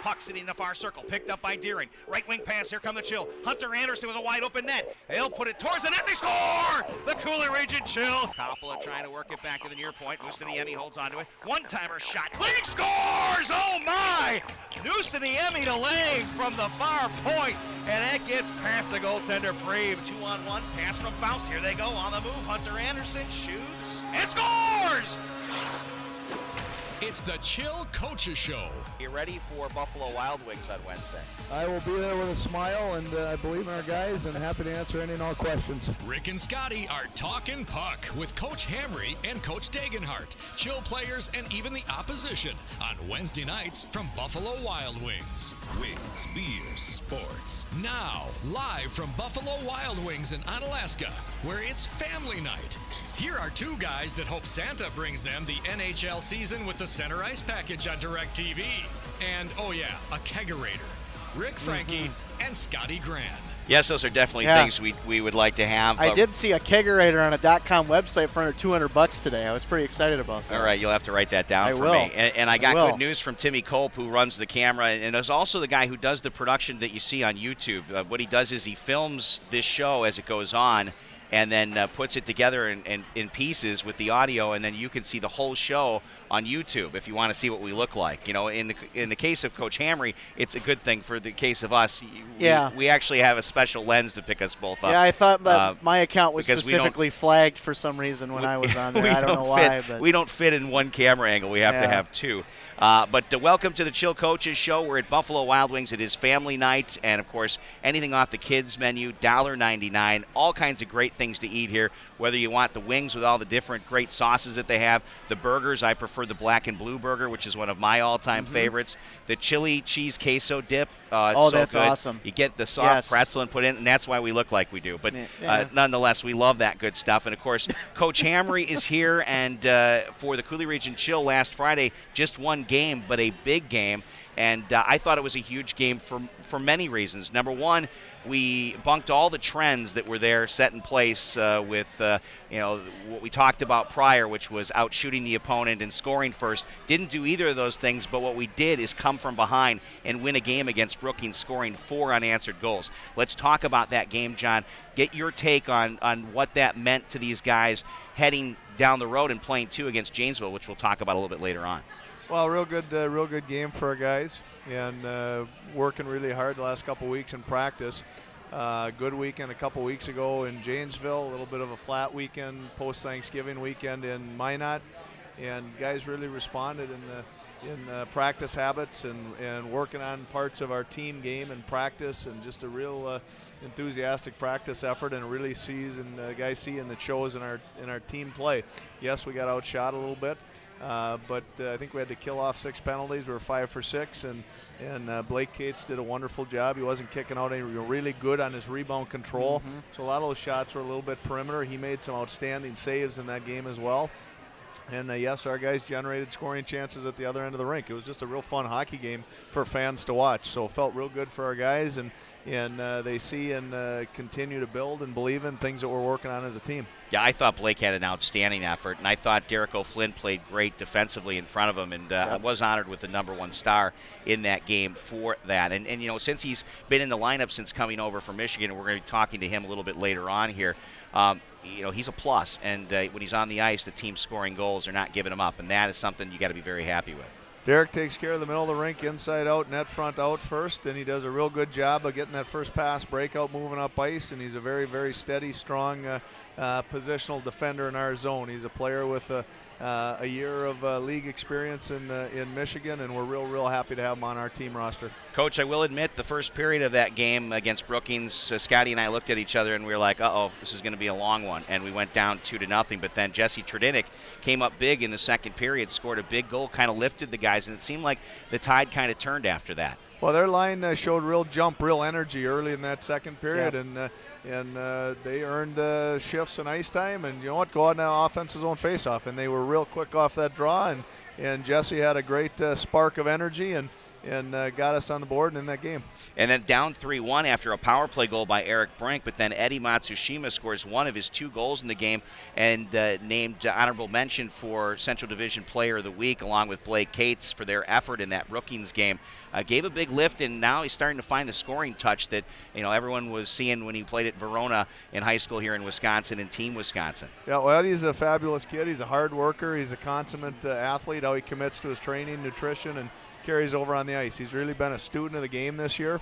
Puck sitting in the far circle, picked up by Deering. Right wing pass, here come the Chill. Hunter Anderson with a wide open net. They'll put it towards the net, they score! The Coulee region Chill. Coppola trying to work it back to the near point. Nusaniemi holds onto it. One-timer shot. League scores! Oh my! Nusaniemi to Lang from the far point, and that gets past the goaltender Brave. 2-on-1, pass from Faust. Here they go on the move. Hunter Anderson shoots and scores! It's the Chill Coaches Show. You ready for Buffalo Wild Wings on Wednesday? I will be there with a smile, and I believe in our guys and happy to answer any and all questions. Rick and Scotty are talking puck with Coach Hamre and Coach Dagenhart, Chill players and even the opposition on Wednesday nights from Buffalo Wild Wings. Wings, beer, sports. Now, live from Buffalo Wild Wings in Onalaska, where it's family night. Here are two guys that hope Santa brings them the NHL season with the center ice package on DirecTV. And, oh yeah, a kegerator. Rick Franke and Scotty Gran. Yes, those are definitely things we would like to have. I did see a kegerator on a .com website for under $200 today. I was pretty excited about that. All right, you'll have to write that down for me. And I got good news from Timmy Culp, who runs the camera, and is also the guy who does the production that you see on YouTube. What he does is he films this show as it goes on, and then puts it together in pieces with the audio, and then you can see the whole show on YouTube if you want to see what we look like. You know, in the case of Coach Hamre, it's a good thing. For the case of us, we actually have a special lens to pick us both up. Yeah, I thought that my account was specifically flagged for some reason when I was on there. I don't know why. But we don't fit in one camera angle. We have to have two. But welcome to the Chill Coaches Show. We're at Buffalo Wild Wings. It is family night, and, of course, anything off the kids' menu, $1.99. All kinds of great things to eat here, whether you want the wings with all the different great sauces that they have, the burgers. I prefer the black and blue burger, which is one of my all-time favorites. The chili cheese queso dip. It's that's so good. awesome. You get the soft pretzel and put in, and that's why we look like we do. But nonetheless, we love that good stuff. And, of course, Coach Hamre is here, and for the Coulee Region Chill last Friday, just one game, but a big game. And I thought it was a huge game for many reasons. Number one, we bunked all the trends that were there set in place with what we talked about prior, which was out shooting the opponent and scoring first. Didn't do either of those things, but what we did is come from behind and win a game against Brookings, scoring 4 unanswered goals. Let's talk about that game, John. Get your take on what that meant to these guys heading down the road and playing 2 against Janesville, which we'll talk about a little bit later on. Well, real good game for our guys, and working really hard the last couple weeks in practice. Good weekend a couple weeks ago in Janesville, a little bit of a flat weekend, post-Thanksgiving weekend in Minot, and guys really responded in practice habits and working on parts of our team game and practice, and just a real enthusiastic practice effort, and really guys see and it shows in our team play. Yes, we got outshot a little bit. But I think we had to kill off 6 penalties. We were 5 for 6, and Blake Cates did a wonderful job. He wasn't kicking out any really good on his rebound control. So a lot of those shots were a little bit perimeter. He made some outstanding saves in that game as well. And yes, our guys generated scoring chances at the other end of the rink. It was just a real fun hockey game for fans to watch. So it felt real good for our guys, and they see and continue to build and believe in things that we're working on as a team. Yeah, I thought Blake had an outstanding effort, and I thought Derek O'Flynn played great defensively in front of him, and I was honored with the #1 star in that game for that. And since he's been in the lineup since coming over from Michigan, and we're going to be talking to him a little bit later on here, he's a plus, and when he's on the ice, the team's scoring goals are not giving him up, and that is something you got to be very happy with. Derek takes care of the middle of the rink, inside out, net front out first, and he does a real good job of getting that first pass breakout, moving up ice, and he's a very, very steady, strong positional defender in our zone. He's a player with a year of league experience in Michigan, and we're real happy to have him on our team roster. Coach, I will admit the first period of that game against Brookings, Scotty and I looked at each other and we were like, uh-oh, this is going to be a long one, and we went down 2-0, but then Jesse Tradinick came up big in the second period, scored a big goal, kind of lifted the guys, and it seemed like the tide kind of turned after that. Well, their line showed real jump, real energy early in that second period, and they earned shifts and ice time, and you know what, go out now, offense's own face-off, and they were real quick off that draw, and Jesse had a great spark of energy, and got us on the board in that game. And then down 3-1 after a power play goal by Eric Brink, but then Eddie Matsushima scores one of his 2 goals in the game and named honorable mention for Central Division Player of the Week along with Blake Cates for their effort in that Brookings game. Gave a big lift, and now he's starting to find the scoring touch that everyone was seeing when he played at Verona in high school here in Wisconsin and Team Wisconsin. Yeah, well, Eddie's a fabulous kid. He's a hard worker. He's a consummate athlete, how he commits to his training, nutrition, and carries over on the ice. He's really been a student of the game this year,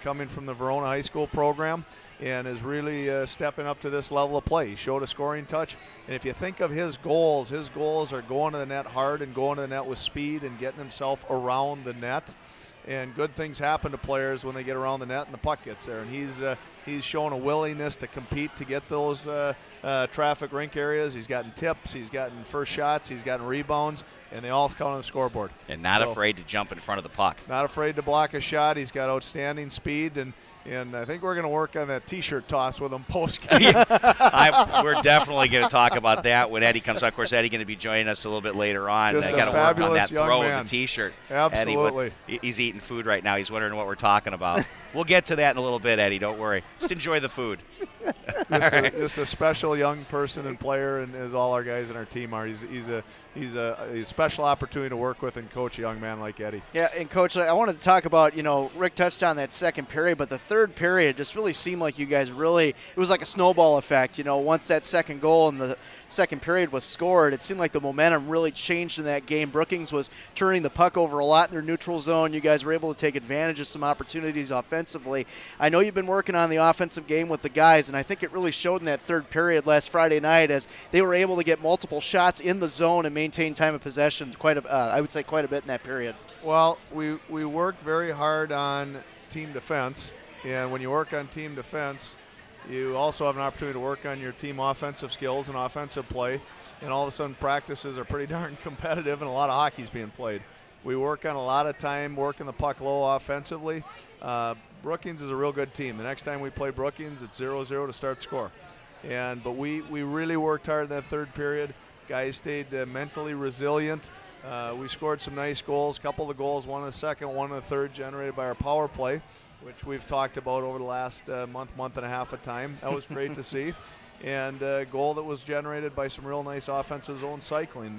coming from the Verona High School program, and is really stepping up to this level of play. He showed a scoring touch, and if you think of his goals are going to the net hard and going to the net with speed and getting himself around the net. And good things happen to players when they get around the net and the puck gets there. And he's shown a willingness to compete to get those traffic rink areas. He's gotten tips, he's gotten first shots, he's gotten rebounds, and they all count on the scoreboard. And not afraid to jump in front of the puck. Not afraid to block a shot. He's got outstanding speed, and I think we're going to work on that T-shirt toss with him post-game. We're definitely going to talk about that when Eddie comes on. Of course, Eddie's going to be joining us a little bit later on. Just I got to work on that throw of the T-shirt. Absolutely. Eddie, he's eating food right now. He's wondering what we're talking about. We'll get to that in a little bit, Eddie. Don't worry. Just enjoy the food. Just a special young person and player, and as all our guys in our team are. He's a special opportunity to work with and coach a young man like Eddie. Yeah, and Coach, I wanted to talk about, Rick touched on that second period, but the third period just really seemed like you guys it was like a snowball effect. Once that second goal in the second period was scored, it seemed like the momentum really changed in that game. Brookings was turning the puck over a lot in their neutral zone. You guys were able to take advantage of some opportunities offensively. I know you've been working on the offensive game with the guys, and I think it really showed in that third period last Friday night as they were able to get multiple shots in the zone and maintain time of possession I would say quite a bit in that period. Well, we worked very hard on team defense, and when you work on team defense, you also have an opportunity to work on your team offensive skills and offensive play, and all of a sudden practices are pretty darn competitive and a lot of hockey's being played. We work on a lot of time working the puck low offensively. Brookings is a real good team. The next time we play Brookings, it's 0-0 to start score. But we really worked hard in that third period. Guys stayed mentally resilient. We scored some nice goals. A couple of the goals, one in the second, one in the third, generated by our power play, which we've talked about over the last month and a half of time. That was great to see. And a goal that was generated by some real nice offensive zone cycling.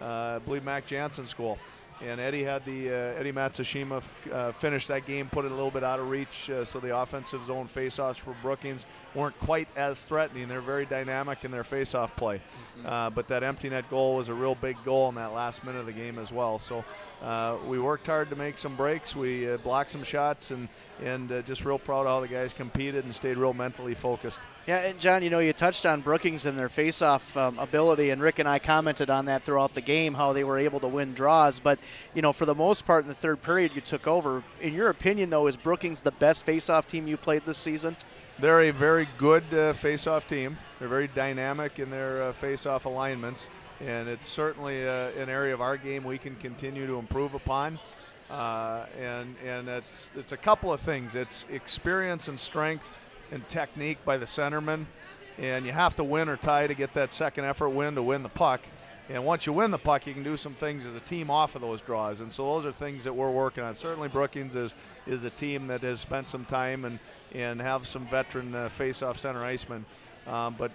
I believe Mac Jansen's goal. And Eddie had Eddie Matsushima finish that game, put it a little bit out of reach, so the offensive zone faceoffs for Brookings weren't quite as threatening. They're very dynamic in their faceoff play. But that empty net goal was a real big goal in that last minute of the game as well. So we worked hard to make some breaks. We blocked some shots, and just real proud of how the guys competed and stayed real mentally focused. Yeah, and John, you touched on Brookings and their face-off ability, and Rick and I commented on that throughout the game, how they were able to win draws. But, for the most part in the third period you took over. In your opinion, though, is Brookings the best face-off team you played this season? They're a very good face-off team. They're very dynamic in their face-off alignments, and it's certainly an area of our game we can continue to improve upon. And it's a couple of things. It's experience and strength and technique by the centerman, and you have to win or tie to get that second effort win to win the puck. And once you win the puck, you can do some things as a team off of those draws, and so those are things that we're working on. Certainly Brookings is a team that has spent some time and have some veteran face-off center icemen, but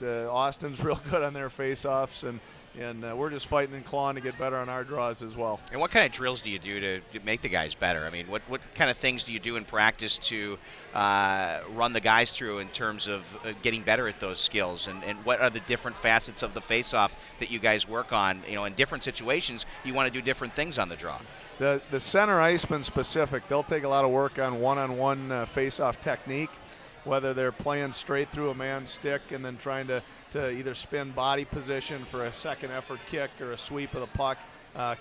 Austin's real good on their face-offs, and we're just fighting and clawing to get better on our draws as well. And what kind of drills do you do to make the guys better? I mean, what kind of things do you do in practice to run the guys through in terms of getting better at those skills? And what are the different facets of the face-off that you guys work on? In different situations, you want to do different things on the draw. The center iceman specific, they'll take a lot of work on one-on-one face-off technique, whether they're playing straight through a man's stick and then trying to either spin body position for a second effort kick or a sweep of the puck,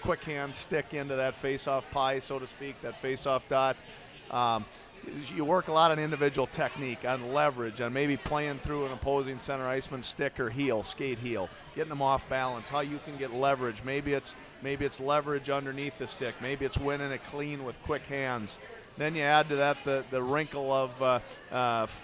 quick hand stick into that face-off pie, so to speak, that face-off dot. You work a lot on individual technique, on leverage, on maybe playing through an opposing center iceman's stick or heel, skate heel, getting them off balance, how you can get leverage. Maybe it's leverage underneath the stick. Maybe it's winning it clean with quick hands. Then you add to that the wrinkle of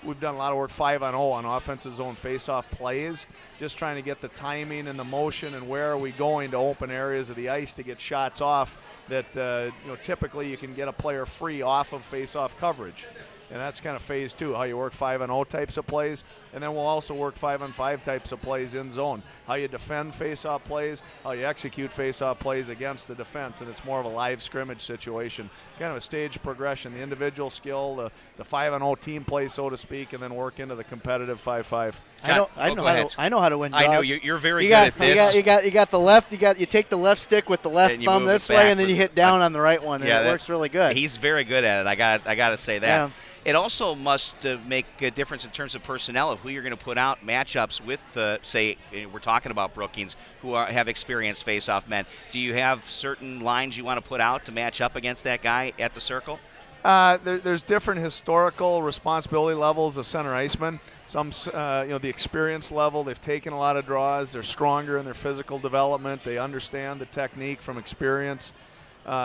we've done a lot of work 5-on-0 on offensive zone face-off plays, just trying to get the timing and the motion and where are we going to open areas of the ice to get shots off that typically you can get a player free off of face-off coverage. And that's kind of phase 2, how you work 5-on-0 types of plays. And then we'll also work 5-on-5 types of plays in zone. How you defend face-off plays, how you execute face-off plays against the defense. And it's more of a live scrimmage situation. Kind of a stage progression, the individual skill, the 5-on-0 team play, so to speak, and then work into the competitive 5-5. I know how to win draws. I know you're very good at this. You got the left. You take the left stick with the left thumb this way, and then you hit down on the right one, and it works really good. He's very good at it. I got to say that. Yeah. It also must make a difference in terms of personnel of who you're going to put out matchups with, say, we're talking about Brookings, who have experienced face-off men. Do you have certain lines you want to put out to match up against that guy at the circle? There's different historical responsibility levels of center icemen. Some, the experience level, they've taken a lot of draws. They're stronger in their physical development. They understand the technique from experience.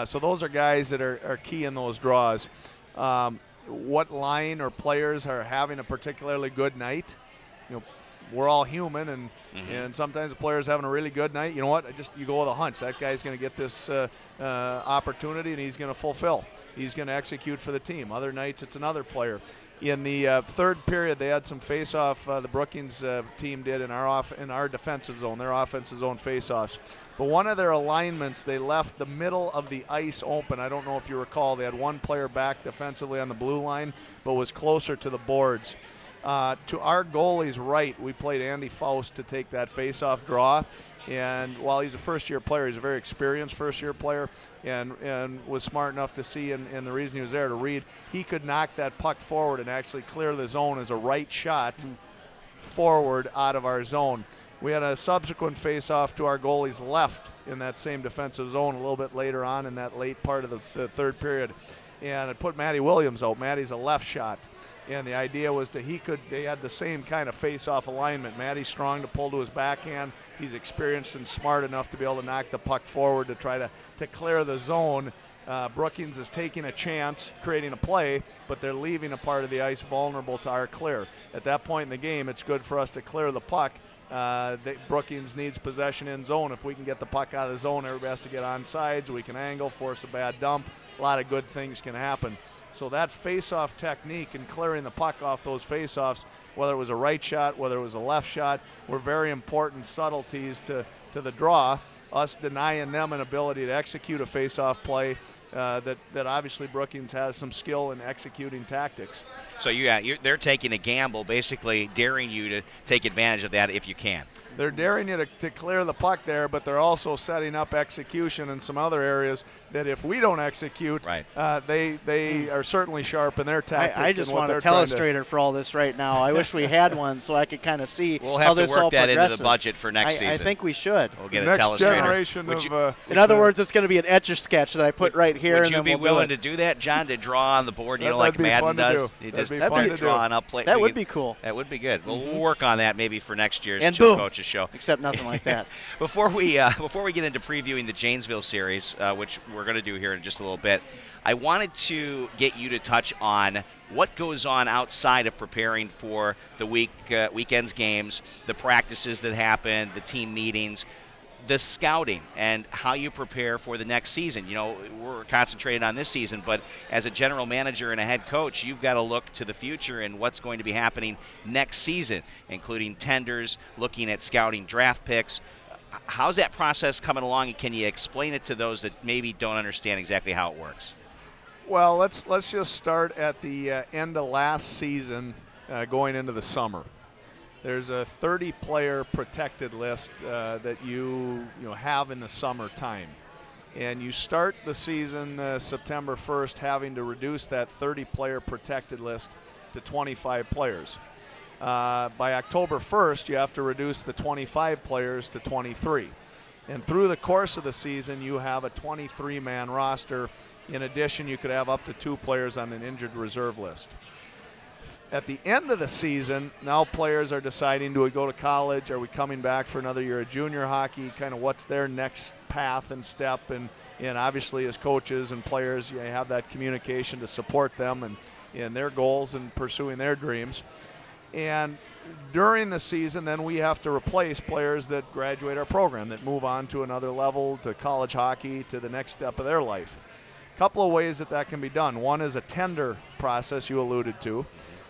So those are guys that are key in those draws. What line or players are having a particularly good night? We're all human, and sometimes the player's having a really good night. You know what? You go with a hunch. That guy's going to get this opportunity, and he's going to fulfill. He's going to execute for the team. Other nights, it's another player. In the third period, they had some face-off. The Brookings team did in our defensive zone, their offensive zone face-offs. But one of their alignments, they left the middle of the ice open. I don't know if you recall. They had one player back defensively on the blue line, but was closer to the boards. To our goalie's right, we played Andy Faust to take that face-off draw. And while he's a first-year player, he's a very experienced first-year player and was smart enough to see, and the reason he was there to read, he could knock that puck forward and actually clear the zone as a right shot forward out of our zone. We had a subsequent face-off to our goalie's left in that same defensive zone a little bit later on in that late part of the third period. And it put Matty Williams out. Matty's a left shot. And the idea was that they had the same kind of face-off alignment. Matty's strong to pull to his backhand. He's experienced and smart enough to be able to knock the puck forward to try to clear the zone. Brookings is taking a chance, creating a play, but they're leaving a part of the ice vulnerable to our clear. At that point in the game, it's good for us to clear the puck. Brookings needs possession in zone. If we can get the puck out of the zone, everybody has to get on sides. We can angle, force a bad dump. A lot of good things can happen. So that face-off technique and clearing the puck off those face-offs, whether it was a right shot, whether it was a left shot, were very important subtleties to the draw. Us denying them an ability to execute a face-off play that obviously Brookings has some skill in executing tactics. So they're taking a gamble, basically daring you to take advantage of that if you can. They're daring you to clear the puck there, but they're also setting up execution in some other areas that if we don't execute, they are certainly sharp in their tactics. I just want a telestrator for all this right now. I wish we had one so I could kind of see we'll how this all progresses. We'll have to work that into the budget for next season. I think we should. We'll get next a telestrator. Generation in other words, it's going to be an Etch-a-Sketch that I put right here. Would you be willing to do that, John, to draw on the board, like Madden does? That'd be fun to do. That would be cool. That would be good. We'll work on that maybe for next year's Chill Coaches Show. Except nothing like that. Before we get into previewing the Janesville series, which we're going to do here in just a little bit, I wanted to get you to touch on what goes on outside of preparing for the weekend's games, the practices that happen, the team meetings, the scouting, and how you prepare for the next season. We're concentrated on this season, but as a general manager and a head coach, you've got to look to the future and what's going to be happening next season, including tenders, looking at scouting draft picks. How's that process coming along, and can you explain it to those that maybe don't understand exactly how it works? Well, let's just start at the end of last season going into the summer. There's a 30-player protected list that you have in the summertime. And you start the season September 1st having to reduce that 30-player protected list to 25 players. By October 1st, you have to reduce the 25 players to 23. And through the course of the season, you have a 23-man roster. In addition, you could have up to 2 players on an injured reserve list. At the end of the season, now players are deciding, do we go to college? Are we coming back for another year of junior hockey? Kind of what's their next path and step? And obviously as coaches and players, you have that communication to support them and their goals and pursuing their dreams. And during the season, then we have to replace players that graduate our program, that move on to another level, to college hockey, to the next step of their life. A couple of ways that can be done. One is a tender process you alluded to.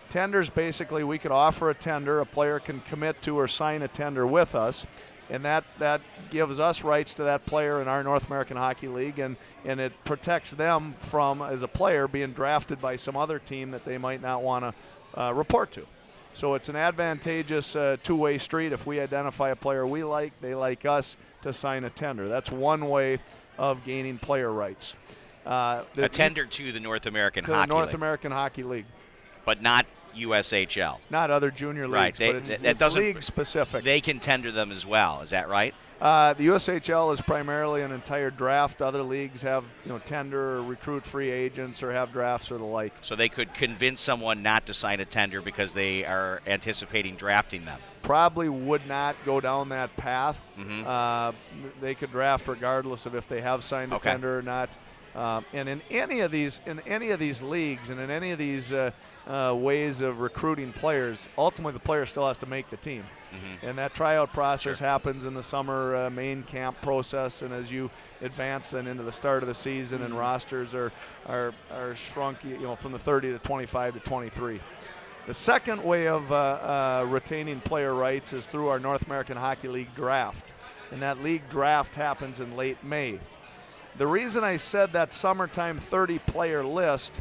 Tenders, basically, we could offer a tender. A player can commit to or sign a tender with us, and that gives us rights to that player in our North American Hockey League, and it protects them from, as a player, being drafted by some other team that they might not want to report to. So it's an advantageous two-way street. If we identify a player we like, they like us, to sign a tender. That's one way of gaining player rights. A tender to the North American Hockey League. North American Hockey League. But not USHL. Not other junior leagues, right. but it's league-specific. They can tender them as well. Is that right? The USHL is primarily an entire draft. Other leagues have, tender or recruit free agents or have drafts or the like. So they could convince someone not to sign a tender because they are anticipating drafting them. Probably would not go down that path. Mm-hmm. They could draft regardless of if they have signed a tender or not. And in any of these leagues and in any of these ways of recruiting players, ultimately the player still has to make the team. Mm-hmm. And that tryout process happens in the summer main camp process, and as you advance then into the start of the season, and rosters are shrunk, from the 30 to 25 to 23. The second way of retaining player rights is through our North American Hockey League draft, and that league draft happens in late May. The reason I said that summertime 30-player list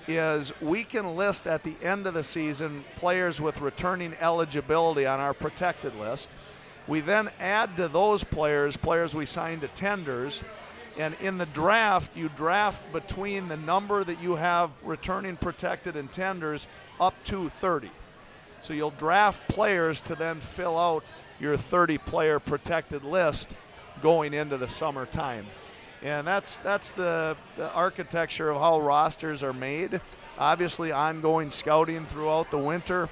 is we can list at the end of the season players with returning eligibility on our protected list. We then add to those players we signed to tenders, and in the draft, you draft between the number that you have returning protected and tenders up to 30. So you'll draft players to then fill out your 30-player protected list going into the summertime. And that's the architecture of how rosters are made. Obviously, ongoing scouting throughout the winter.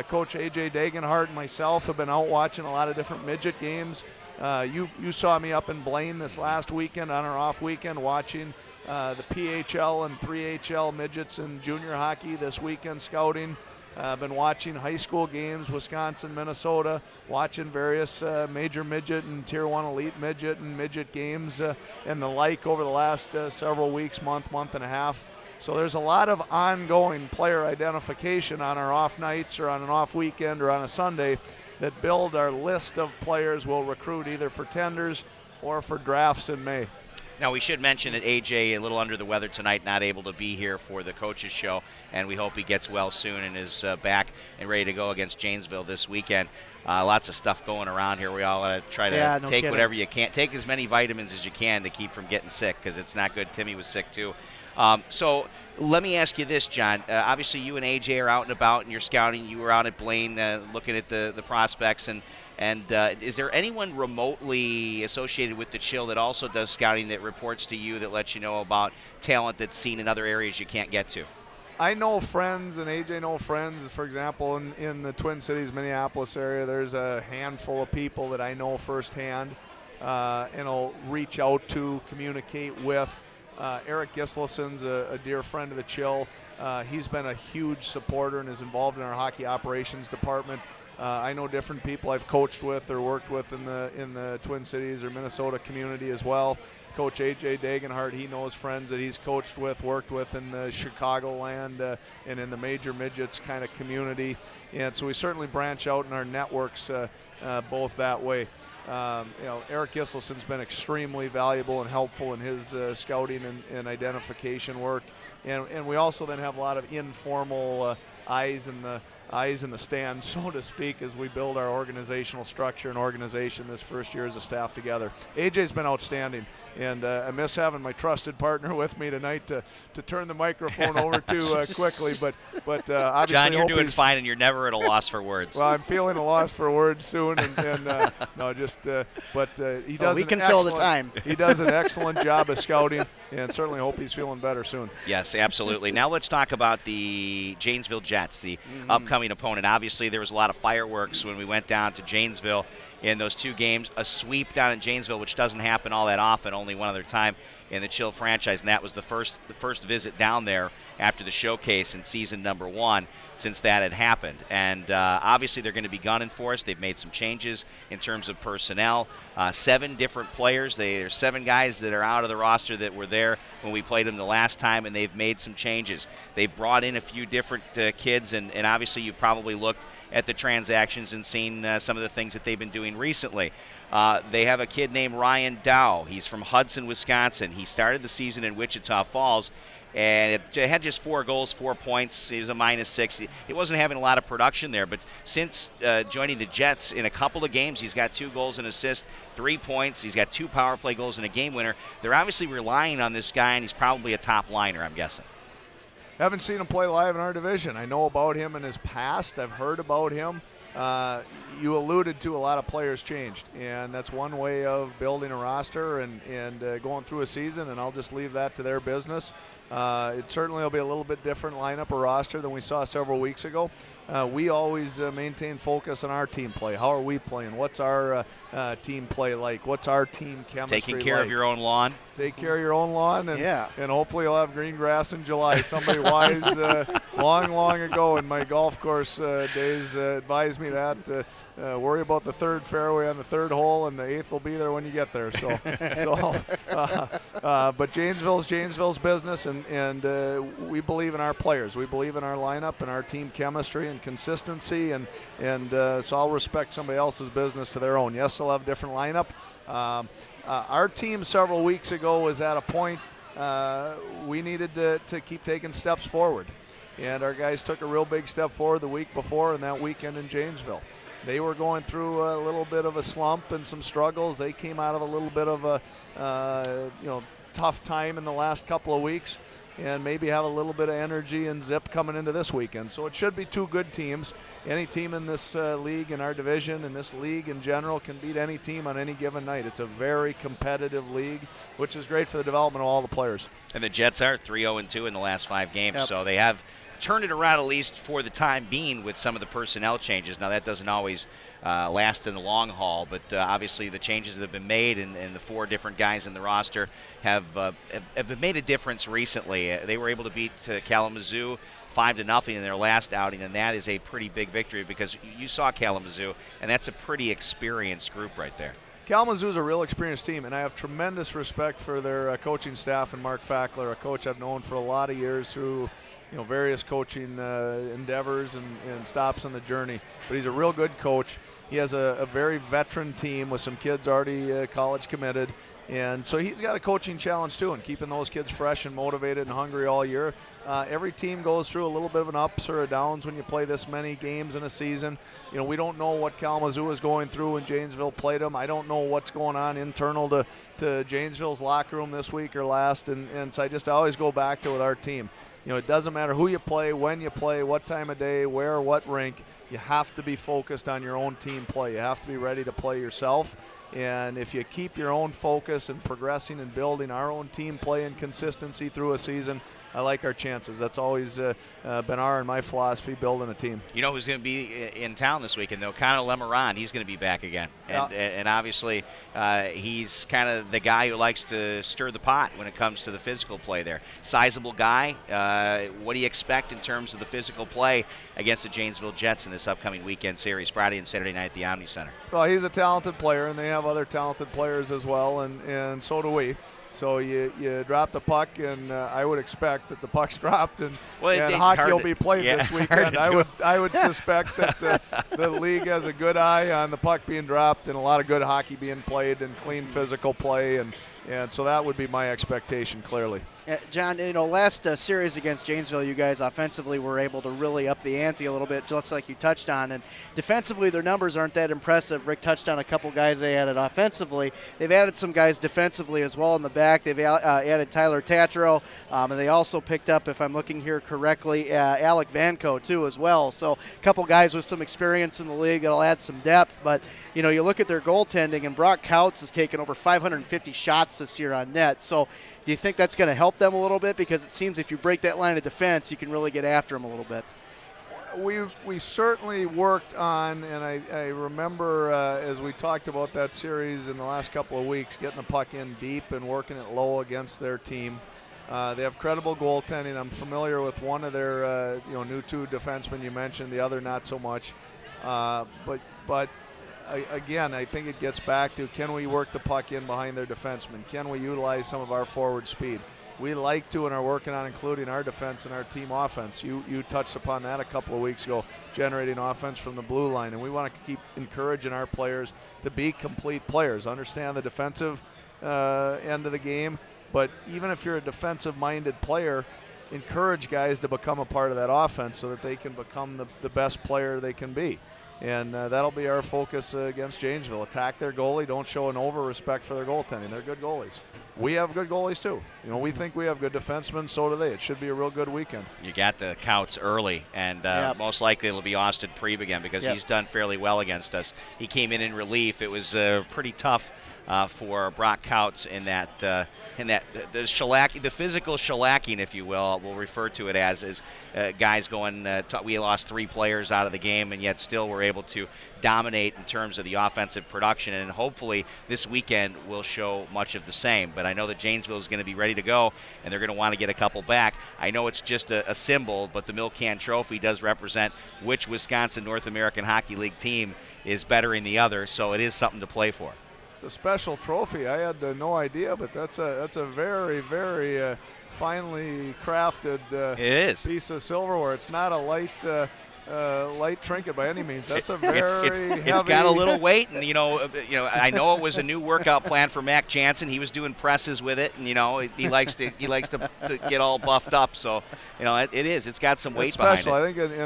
Coach A.J. Dagenhart and myself have been out watching a lot of different midget games. You saw me up in Blaine this last weekend on our off weekend watching the PHL and 3HL midgets and junior hockey this weekend scouting. I've been watching high school games, Wisconsin, Minnesota, watching various major midget and Tier 1 elite midget and midget games and the like over the last several weeks, month and a half. So there's a lot of ongoing player identification on our off nights or on an off weekend or on a Sunday that build our list of players we'll recruit either for tenders or for drafts in May. Now, we should mention that AJ, a little under the weather tonight, not able to be here for the coaches show, and we hope he gets well soon and is back and ready to go against Janesville this weekend. Lots of stuff going around here. We all try to take whatever you can. Take as many vitamins as you can to keep from getting sick, because it's not good. Timmy was sick, too. So let me ask you this, John. Obviously, you and AJ are out and about, and you're scouting. You were out at Blaine looking at the prospects, and is there anyone remotely associated with the Chill that also does scouting that reports to you that lets you know about talent that's seen in other areas you can't get to? I know friends, and AJ know friends. For example, in the Twin Cities, Minneapolis area, there's a handful of people that I know firsthand and I'll reach out to, communicate with. Eric Gislason's a dear friend of the Chill. He's been a huge supporter and is involved in our hockey operations department. I know different people I've coached with or worked with in the Twin Cities or Minnesota community as well. Coach A.J. Dagenhart, he knows friends that he's coached with, worked with in the Chicagoland and in the major midgets kind of community. And so we certainly branch out in our networks both that way. Eric Gislason's been extremely valuable and helpful in his scouting and identification work. And we also then have a lot of informal eyes in the stand, so to speak, as we build our organizational structure and organization this first year as a staff together. AJ's been outstanding, and I miss having my trusted partner with me tonight to turn the microphone over to quickly. But obviously, John, you're doing fine, and you're never at a loss for words. Well, I'm feeling a loss for words soon, but he does. We can fill the time. He does an excellent job of scouting, and certainly hope he's feeling better soon. Yes, absolutely. Now let's talk about the Janesville Jets, the upcoming opponent. Obviously, there was a lot of fireworks when we went down to Janesville in those two games. A sweep down in Janesville, which doesn't happen all that often, only one other time in the Chill franchise, and that was the first visit down there after the showcase in season number 1 since that had happened. And obviously they're going to be gunning for us. They've made some changes in terms of personnel. 7 different players. There's 7 guys that are out of the roster that were there when we played them the last time, and they've made some changes. They've brought in a few different kids, and obviously you've probably looked at the transactions and seen some of the things that they've been doing recently. They have a kid named Ryan Dow. He's from Hudson, Wisconsin. He started the season in Wichita Falls, and it had just 4 goals, 4 points. He was a -6. He wasn't having a lot of production there, but since joining the Jets in a couple of games, he's got 2 goals and assists, 3 points. He's got 2 power play goals and a game winner. They're obviously relying on this guy, and he's probably a top liner, I'm guessing. Haven't seen him play live in our division. I know about him in his past. I've heard about him. You alluded to a lot of players changed, and that's one way of building a roster and going through a season, and I'll just leave that to their business. It certainly will be a little bit different lineup or roster than we saw several weeks ago. We always maintain focus on our team play. How are we playing? What's our team play like? What's our team chemistry like? Taking care of your own lawn. Take care of your own lawn, and Yeah. and hopefully you'll have green grass in July. Somebody wise long ago in my golf course days advised me that. Worry about the 3rd fairway on the 3rd hole, and the 8th will be there when you get there. But Janesville's business, and we believe in our players. We believe in our lineup and our team chemistry and consistency, and so I'll respect somebody else's business to their own. Yes, they'll have a different lineup. Our team several weeks ago was at a point we needed to keep taking steps forward, and our guys took a real big step forward the week before and that weekend in Janesville. They were going through a little bit of a slump and some struggles. They came out of a little bit of a tough time in the last couple of weeks, and maybe have a little bit of energy and zip coming into this weekend. So it should be 2 good teams. Any team in this league, in our division, in this league in general, can beat any team on any given night. It's a very competitive league, which is great for the development of all the players. And the Jets are 3-0-2 in the last 5 games, Yep. so they have turned it around, at least for the time being, with some of the personnel changes. Now, that doesn't always last in the long haul, but obviously the changes that have been made and the 4 different guys in the roster have made a difference recently. They were able to beat Kalamazoo 5-0 in their last outing, and that is a pretty big victory because you saw Kalamazoo, and that's a pretty experienced group right there. Kalamazoo is a real experienced team, and I have tremendous respect for their coaching staff and Mark Fackler, a coach I've known for a lot of years through various coaching endeavors and stops on the journey. But he's a real good coach. He has a very veteran team with some kids already college committed. And so he's got a coaching challenge too, and keeping those kids fresh and motivated and hungry all year. Every team goes through a little bit of an ups or a downs when you play this many games in a season. We don't know what Kalamazoo is going through when Janesville played them. I don't know what's going on internal to Janesville's locker room this week or last. And so I always go back to with our team. It doesn't matter who you play, when you play, what time of day, where, what rink. You have to be focused on your own team play. You have to be ready to play yourself. And if you keep your own focus and progressing and building our own team play and consistency through a season, I like our chances. That's always been our and my philosophy, building a team. You know who's going to be in town this weekend, though? Connor Lemoran. He's going to be back again. And obviously he's kind of the guy who likes to stir the pot when it comes to the physical play there. Sizable guy. What do you expect in terms of the physical play against the Janesville Jets in this upcoming weekend series, Friday and Saturday night at the Omni Center? Well, he's a talented player, and they have other talented players as well, and so do we. So you drop the puck, and I would expect that the puck's dropped, and hockey will be played this weekend. I would suspect that the league has a good eye on the puck being dropped and a lot of good hockey being played and clean physical play, and so that would be my expectation, clearly. John, last series against Janesville, you guys offensively were able to really up the ante a little bit, just like you touched on. And defensively, their numbers aren't that impressive. Rick touched on a couple guys they added offensively. They've added some guys defensively as well in the back. They've added Tyler Tatro, and they also picked up, if I'm looking here correctly, Alec Vanco too as well. So a couple guys with some experience in the league that'll add some depth. But, you look at their goaltending, and Brock Couts has taken over 550 shots this year on net. So do you think that's going to help them a little bit? Because it seems if you break that line of defense, you can really get after them a little bit. we certainly worked on, and I remember as we talked about that series in the last couple of weeks, getting the puck in deep and working it low against their team. They have credible goaltending. I'm familiar with one of their new 2 defensemen you mentioned, the other not so much. But again, I think it gets back to, can we work the puck in behind their defensemen? Can we utilize some of our forward speed? We like to and are working on including our defense and our team offense. You touched upon that a couple of weeks ago, generating offense from the blue line, and we want to keep encouraging our players to be complete players, understand the defensive end of the game, but even if you're a defensive-minded player, encourage guys to become a part of that offense so that they can become the best player they can be. And that'll be our focus against Janesville. Attack their goalie. Don't show an over-respect for their goaltending. They're good goalies. We have good goalies, too. We think we have good defensemen. So do they. It should be a real good weekend. You got the Couts early, and most likely it'll be Austin Preeb again because he's done fairly well against us. He came in relief. It was pretty tough for Brock Couts in that the physical shellacking, if you will, we'll refer to it as guys going. We lost 3 players out of the game, and yet still we're able to dominate in terms of the offensive production. And hopefully this weekend will show much of the same. But I know that Janesville is going to be ready to go, and they're going to want to get a couple back. I know it's just a symbol, but the Milcan Trophy does represent which Wisconsin North American Hockey League team is bettering the other. So it is something to play for. It's a special trophy. I had no idea, but that's a very, very finely crafted piece of silverware. It's not a light trinket by any means. That's a very heavy. It's got a little weight, and I know it was a new workout plan for Mac Jansen. He was doing presses with it, and he likes to get all buffed up. So it is. It's got some weight behind it. Special. I think in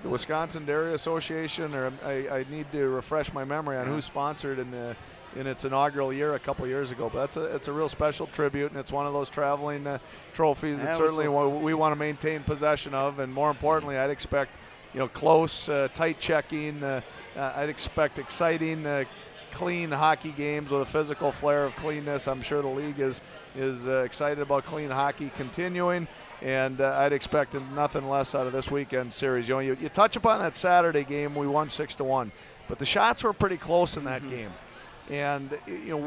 the Wisconsin Dairy Association, or I need to refresh my memory on who sponsored in its inaugural year a couple years ago. But it's a real special tribute, and it's one of those traveling trophies that certainly we want to maintain possession of. And more importantly, I'd expect close, tight checking. I'd expect exciting, clean hockey games with a physical flair of cleanness. I'm sure the league is excited about clean hockey continuing, and I'd expect nothing less out of this weekend series. You touch upon that Saturday game, we won 6-1, but the shots were pretty close in that game. And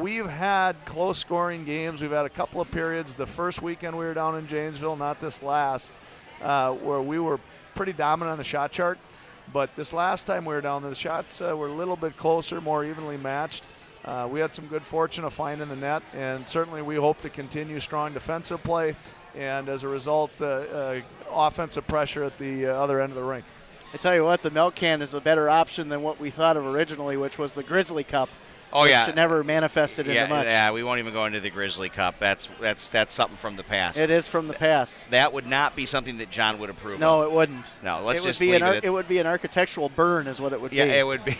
we've had close scoring games. We've had a couple of periods. The first weekend we were down in Janesville, not this last, where we were pretty dominant on the shot chart. But this last time we were down there, the shots were a little bit closer, more evenly matched. We had some good fortune of finding the net, and certainly we hope to continue strong defensive play, and as a result, offensive pressure at the other end of the rink. I tell you what, the milk can is a better option than what we thought of originally, which was the Grizzly Cup. Oh, yeah. It never manifested into much. Yeah, we won't even go into the Grizzly Cup. That's something from the past. It is from the past. That would not be something that John would approve of. No, it wouldn't. No, let's just leave it. It would be an architectural burn is what it would be. Yeah, it would be.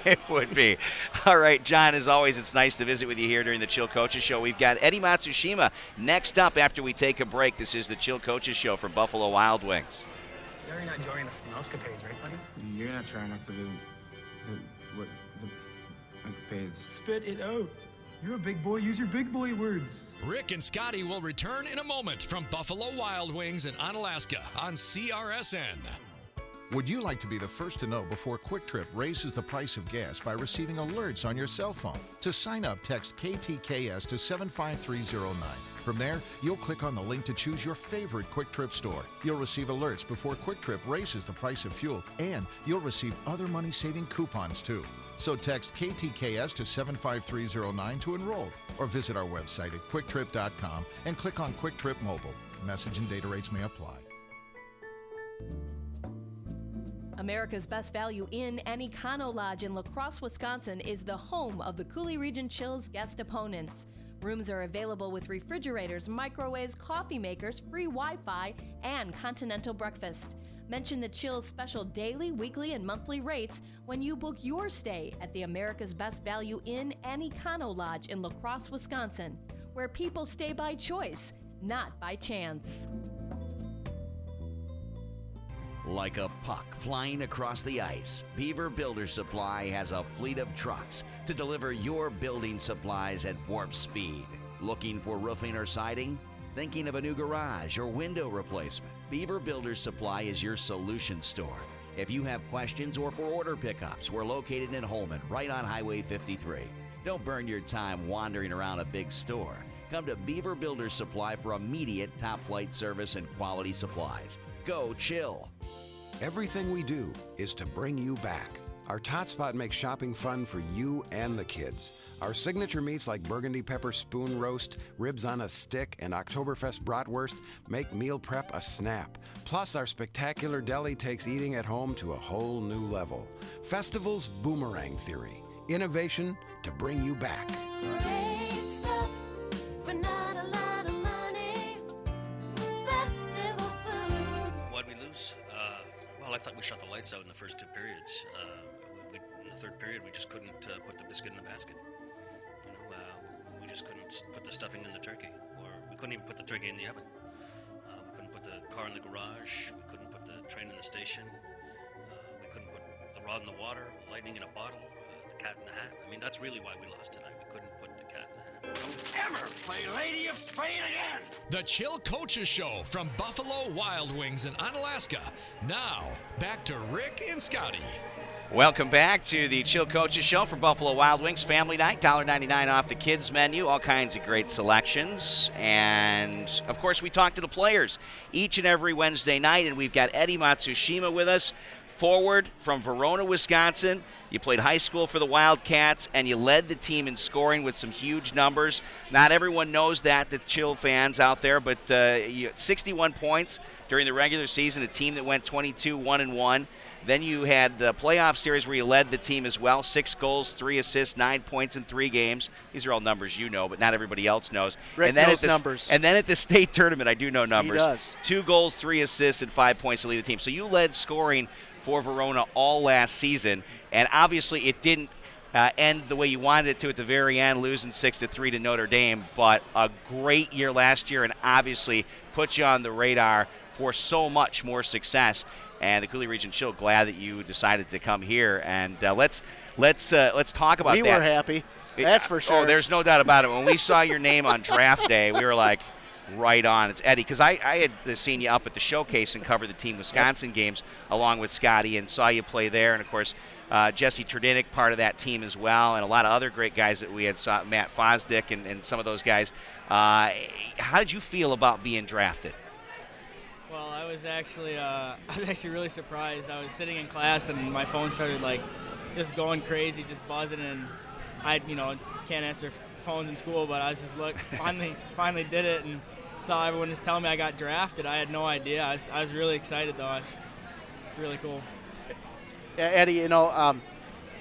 It would be. All right, John, as always, it's nice to visit with you here during the Chill Coaches Show. We've got Eddie Matsushima next up after we take a break. This is the Chill Coaches Show from Buffalo Wild Wings. You're not enjoying the escapades, right, buddy? You're not trying to do the escapades. Spit it out. You're a big boy. Use your big boy words. Rick and Scotty will return in a moment from Buffalo Wild Wings in Onalaska on CRSN. Would you like to be the first to know before Quick Trip raises the price of gas by receiving alerts on your cell phone? To sign up, text KTKS to 75309. From there, you'll click on the link to choose your favorite Quick Trip store. You'll receive alerts before Quick Trip raises the price of fuel, and you'll receive other money-saving coupons too. So text KTKS to 75309 to enroll, or visit our website at QuickTrip.com and click on Quick Trip Mobile. Message and data rates may apply. America's Best Value Inn and Econo Lodge in La Crosse, Wisconsin is the home of the Coulee Region Chill's guest opponents. Rooms are available with refrigerators, microwaves, coffee makers, free Wi-Fi, and continental breakfast. Mention the Chill's special daily, weekly, and monthly rates when you book your stay at the America's Best Value Inn and Econo Lodge in La Crosse, Wisconsin, where people stay by choice, not by chance. Like a puck flying across the ice, Beaver Builder Supply has a fleet of trucks to deliver your building supplies at warp speed. Looking for roofing or siding? Thinking of a new garage or window replacement? Beaver Builders Supply is your solution store. If you have questions or for order pickups, we're located in Holman, right on Highway 53. Don't burn your time wandering around a big store. Come to Beaver Builders Supply for immediate top-flight service and quality supplies. Go chill. Everything we do is to bring you back. Our Tot Spot makes shopping fun for you and the kids. Our signature meats like burgundy pepper spoon roast, ribs on a stick, and Oktoberfest bratwurst make meal prep a snap. Plus, our spectacular deli takes eating at home to a whole new level. Festivals Boomerang Theory. Innovation to bring you back. Great stuff for not a lot of money. Festival Foods. Why'd we lose? Well, I thought we shut the lights out in the first 2 periods. In the third period, we just couldn't put the biscuit in the basket. We just couldn't put the stuffing in the turkey, or we couldn't even put the turkey in the oven. We couldn't put the car in the garage. We couldn't put the train in the station. We couldn't put the rod in the water, lightning in a bottle, the cat in the hat. I mean, that's really why we lost tonight. We couldn't put the cat in the hat. Don't ever play Lady of Spain again! The Chill Coaches Show from Buffalo Wild Wings in Onalaska. Now, back to Rick and Scotty. Welcome back to the Chill Coaches Show for Buffalo Wild Wings Family Night. $1.99 off the kids menu. All kinds of great selections. And, of course, we talk to the players each and every Wednesday night. And we've got Eddie Matsushima with us, forward from Verona, Wisconsin. You played high school for the Wildcats, and you led the team in scoring with some huge numbers. Not everyone knows that, the Chill fans out there, but 61 points during the regular season, a team that went 22-1-1. Then you had the playoff series where you led the team as well. 6 goals, 3 assists, 9 points in 3 games. These are all numbers you know, but not everybody else knows. Rick knows numbers. And then at the state tournament, I do know numbers. He does. 2 goals, 3 assists, and 5 points to lead the team. So you led scoring for Verona all last season, and obviously it didn't end the way you wanted it to at the very end, losing 6-3 to Notre Dame, but a great year last year and obviously put you on the radar for so much more success. And the Coulee Region Chill, glad that you decided to come here, and let's talk about that. We were happy. That's for sure. Oh, there's no doubt about it. When we saw your name on draft day, we were like, right on. It's Eddie, because I had seen you up at the showcase and covered the Team Wisconsin games along with Scotty and saw you play there. And, of course, Jesse Tredinick, part of that team as well, and a lot of other great guys that we had saw, Matt Fosdick and some of those guys. How did you feel about being drafted? Well, I was actually really surprised. I was sitting in class and my phone started just going crazy, just buzzing, and I can't answer phones in school, but I was just finally did it and saw everyone just telling me I got drafted. I had no idea. I was really excited though. It's really cool. Yeah, Eddie,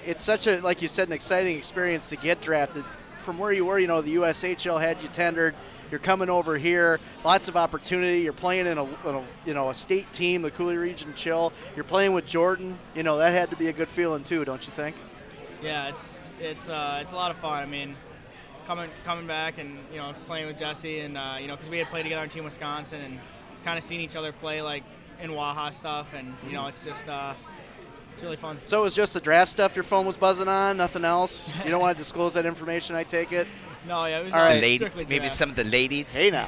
it's such a, like you said, an exciting experience to get drafted. From where you were, the USHL had you tendered. You're coming over here, lots of opportunity. You're playing in a state team, the Coulee Region Chill. You're playing with Jordan. That had to be a good feeling too, don't you think? Yeah, it's a lot of fun. I mean, coming back and playing with Jesse and because we had played together on Team Wisconsin and kind of seen each other play in Waha stuff, and it's just it's really fun. So it was just the draft stuff your phone was buzzing on, nothing else. You don't want to disclose that information, I take it. No, yeah, it was all right. strictly maybe draft. some of the ladies. Hey now.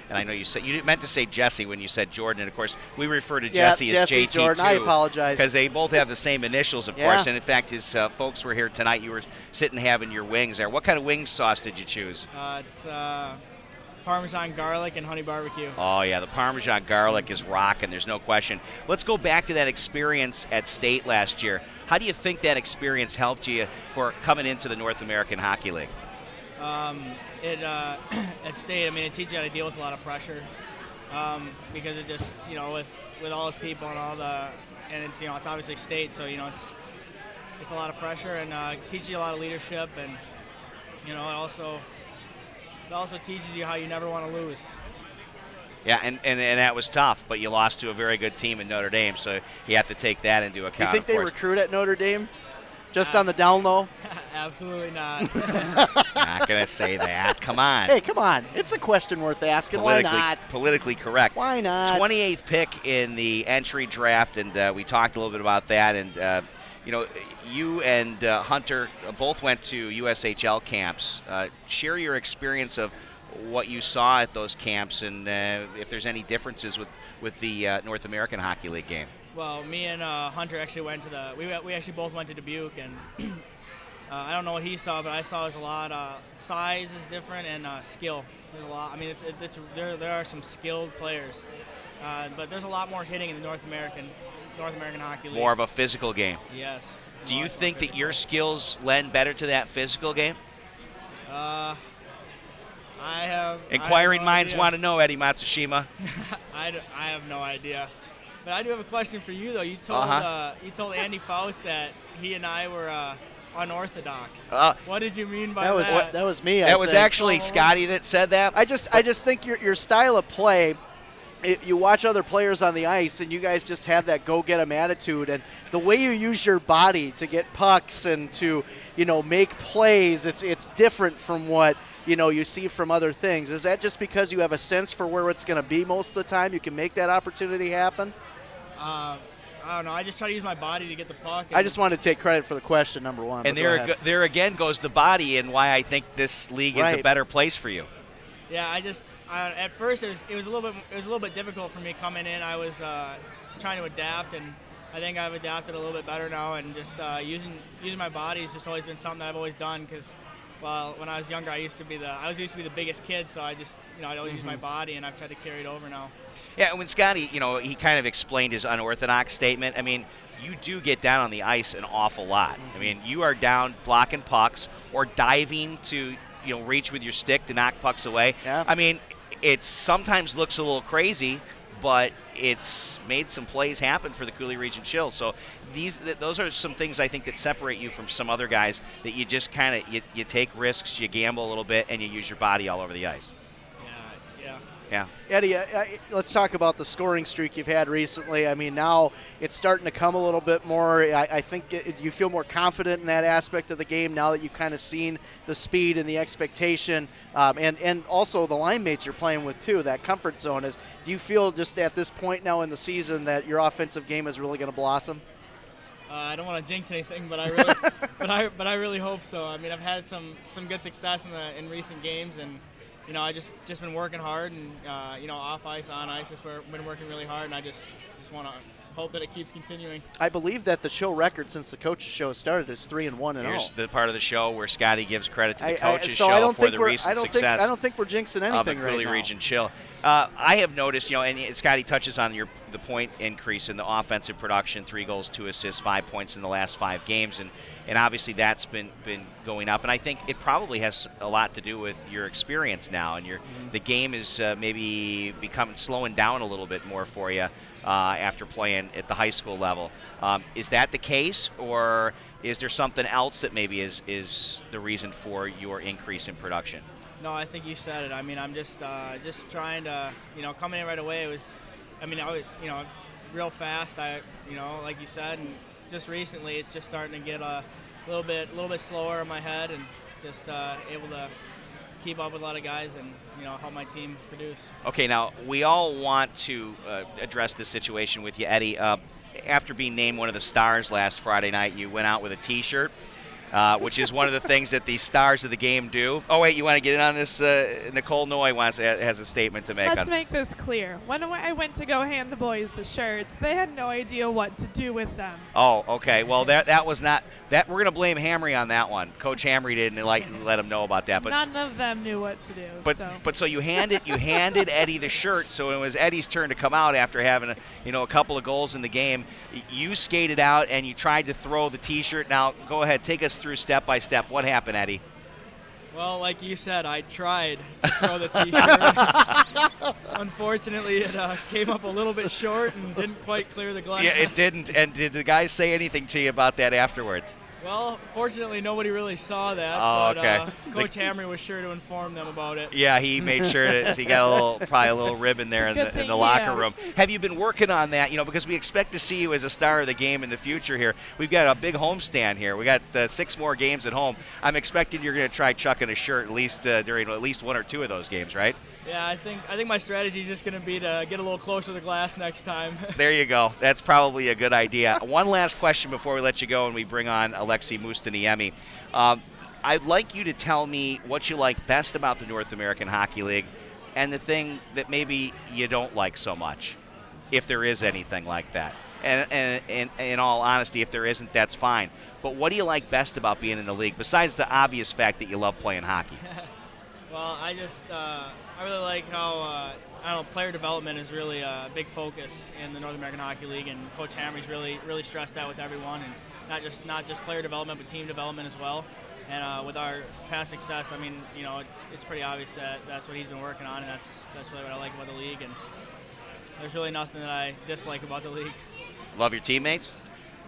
And I know you meant to say Jesse when you said Jordan, and of course we refer to Jesse as JT Jordan. too. I apologize because they both have the same initials, of course. And in fact, his folks were here tonight. You were sitting having your wings there. What kind of wing sauce did you choose? It's Parmesan garlic and honey barbecue. Oh yeah, the Parmesan garlic is rocking. There's no question. Let's go back to that experience at state last year. How do you think that experience helped you for coming into the North American Hockey League? At state, it teaches you how to deal with a lot of pressure because it's just with all those people and and it's it's obviously state, so it's a lot of pressure and teaches you a lot of leadership, and it also teaches you how you never want to lose. Yeah, and that was tough, but you lost to a very good team in Notre Dame, so you have to take that into account. You think they recruit at Notre Dame? Just on the down low? Absolutely not. Not going to say that. Come on. Hey, come on. It's a question worth asking. Why not? Politically correct. Why not? 28th pick in the entry draft, and we talked a little bit about that. And, you and Hunter both went to USHL camps. Share your experience of what you saw at those camps and if there's any differences with the North American Hockey League game. Well, me and Hunter actually went to we actually both went to Dubuque, and I don't know what he saw, but I saw there's a lot. Size is different, and skill. There's a lot. I mean, there are some skilled players, but there's a lot more hitting in the North American Hockey League. More of a physical game. Yes. Do you think that your skills lend better to that physical game? I have. Inquiring minds idea. want to know, Eddie Matsushima. I have no idea. But I do have a question for you, though. You told Andy Faust that he and I were unorthodox. What did you mean by that? That was me. That was actually Scotty that said that. I just think your style of play. You watch other players on the ice, and you guys just have that go-get-'em attitude, and the way you use your body to get pucks and to, make plays, it's different from what you see from other things. Is that just because you have a sense for where it's going to be most of the time? You can make that opportunity happen. I don't know. I just try to use my body to get the puck. I just wanted to take credit for the question, number one. And there again goes the body, and why I think this league is a better place for you. Yeah, at first it was a little bit difficult for me coming in. I was trying to adapt, and I think I've adapted a little bit better now. And just using my body has just always been something that I've always done. Because when I was younger, I used to be the biggest kid, so I just I don't use my body, and I've tried to carry it over now. Yeah, and when Scotty, he kind of explained his unorthodox statement. I mean, you do get down on the ice an awful lot. I mean, you are down blocking pucks or diving to reach with your stick to knock pucks away. Yeah. I mean, it sometimes looks a little crazy, but it's made some plays happen for the Coulee Region Chill. So those are some things I think that separate you from some other guys, that you just kind of you take risks, you gamble a little bit, and you use your body all over the ice. Yeah. Eddie, let's talk about the scoring streak you've had recently. I mean, now it's starting to come a little bit more. I think you feel more confident in that aspect of the game now that you've kind of seen the speed and the expectation, and also the line mates you're playing with too. That comfort zone is. Do you feel just at this point now in the season that your offensive game is really going to blossom? I don't want to jinx anything, but I really, but I really hope so. I mean, I've had some good success in recent games, and. I just been working hard, and off ice, on ice, just been working really hard, and I just want to hope that it keeps continuing. I believe that the show record since the coaches show started is 3-1-0. Here's the part of the show where Scotty gives credit to the coaches show for the recent success. I don't think we're jinxing anything of the Coulee right now. Region Chill. I have noticed, and Scotty touches on the point increase in the offensive production: 3 goals, 2 assists, 5 points in the last 5 games, and obviously that's been going up. And I think it probably has a lot to do with your experience now, and the game is maybe slowing down a little bit more for you after playing at the high school level. Is that the case, or is there something else that maybe is the reason for your increase in production? No, I think you said it. I mean, I'm just trying to, coming in right away. I was, real fast. Like you said, and just recently, it's just starting to get a little bit slower in my head, and just able to keep up with a lot of guys and help my team produce. Okay, now we all want to address this situation with you, Eddie. After being named one of the stars last Friday night, you went out with a T-shirt. Which is one of the things that the stars of the game do. Oh, wait, you want to get in on this? Nicole Noy has a statement to make. Let's make this clear. When I went to go hand the boys the shirts, they had no idea what to do with them. Oh, okay. Well, that was not that. We're going to blame Hamre on that one. Coach Hamre didn't let him know about that. But none of them knew what to do. But so you handed Eddie the shirt. So it was Eddie's turn to come out after having a couple of goals in the game. You skated out and you tried to throw the T-shirt. Now go ahead, take us through step by step. What happened, Eddie? Well, like you said, I tried to throw the T-shirt. Unfortunately, it came up a little bit short and didn't quite clear the glass. Yeah, it didn't. And did the guys say anything to you about that afterwards? Well, fortunately, nobody really saw that. Oh, but, okay. Coach Hamre was sure to inform them about it. Yeah, he made sure that he got probably a little ribbon there in the locker room. Have you been working on that? Because we expect to see you as a star of the game in the future here. We've got a big homestand here. We got 6 more games at home. I'm expecting you're going to try chucking a shirt at least during at least 1 or 2 of those games, right? Yeah, I think my strategy is just going to be to get a little closer to the glass next time. There you go. That's probably a good idea. One last question before we let you go and we bring on Alexei Mustaniemi. I'd like you to tell me what you like best about the North American Hockey League and the thing that maybe you don't like so much, if there is anything like that. And in all honesty, if there isn't, that's fine. But what do you like best about being in the league, besides the obvious fact that you love playing hockey? Well, I really like how player development is really a big focus in the North American Hockey League, and Coach Hamre's really stressed that with everyone, and not just player development, but team development as well. And with our past success, I mean, it's pretty obvious that that's what he's been working on, and that's really what I like about the league. And there's really nothing that I dislike about the league. Love your teammates?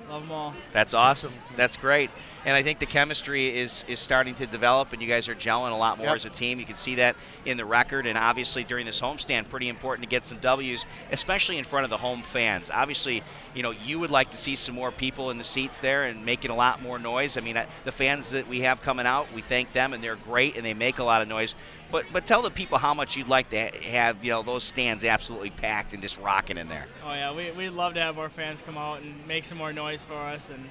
Love them all. That's awesome. That's great. And I think the chemistry is starting to develop, and you guys are gelling a lot more as a team. You can see that in the record, and obviously during this homestand, pretty important to get some W's, especially in front of the home fans. Obviously, you would like to see some more people in the seats there and making a lot more noise. I mean, the fans that we have coming out, we thank them, and they're great, and they make a lot of noise. But tell the people how much you'd like to have those stands absolutely packed and just rocking in there. Oh yeah, we'd love to have more fans come out and make some more noise for us, and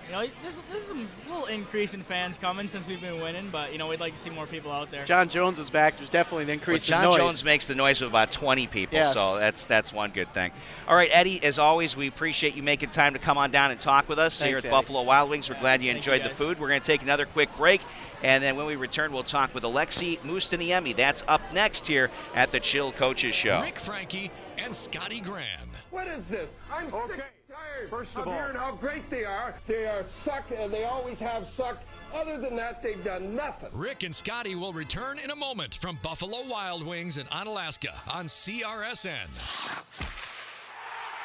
there's some little increase in fans coming since we've been winning, but we'd like to see more people out there. John Jones is back. There's definitely an increase in noise. John Jones makes the noise of about 20 people, yes. So that's one good thing. All right, Eddie, as always, we appreciate you making time to come on down and talk with us. Thanks, here at Eddie. Buffalo Wild Wings. We're glad you enjoyed the guys. food. We're going to take another quick break, and then when we return, we'll talk with Alexi Mustaniemi. That's up next here at the Chill Coaches Show. Rick Franke and Scotty Gran. What is this? I'm sick tired of hearing how great they are. They are suck, and they always have sucked. Other than that, they've done nothing. Rick and Scotty will return in a moment from Buffalo Wild Wings in Onalaska on CRSN.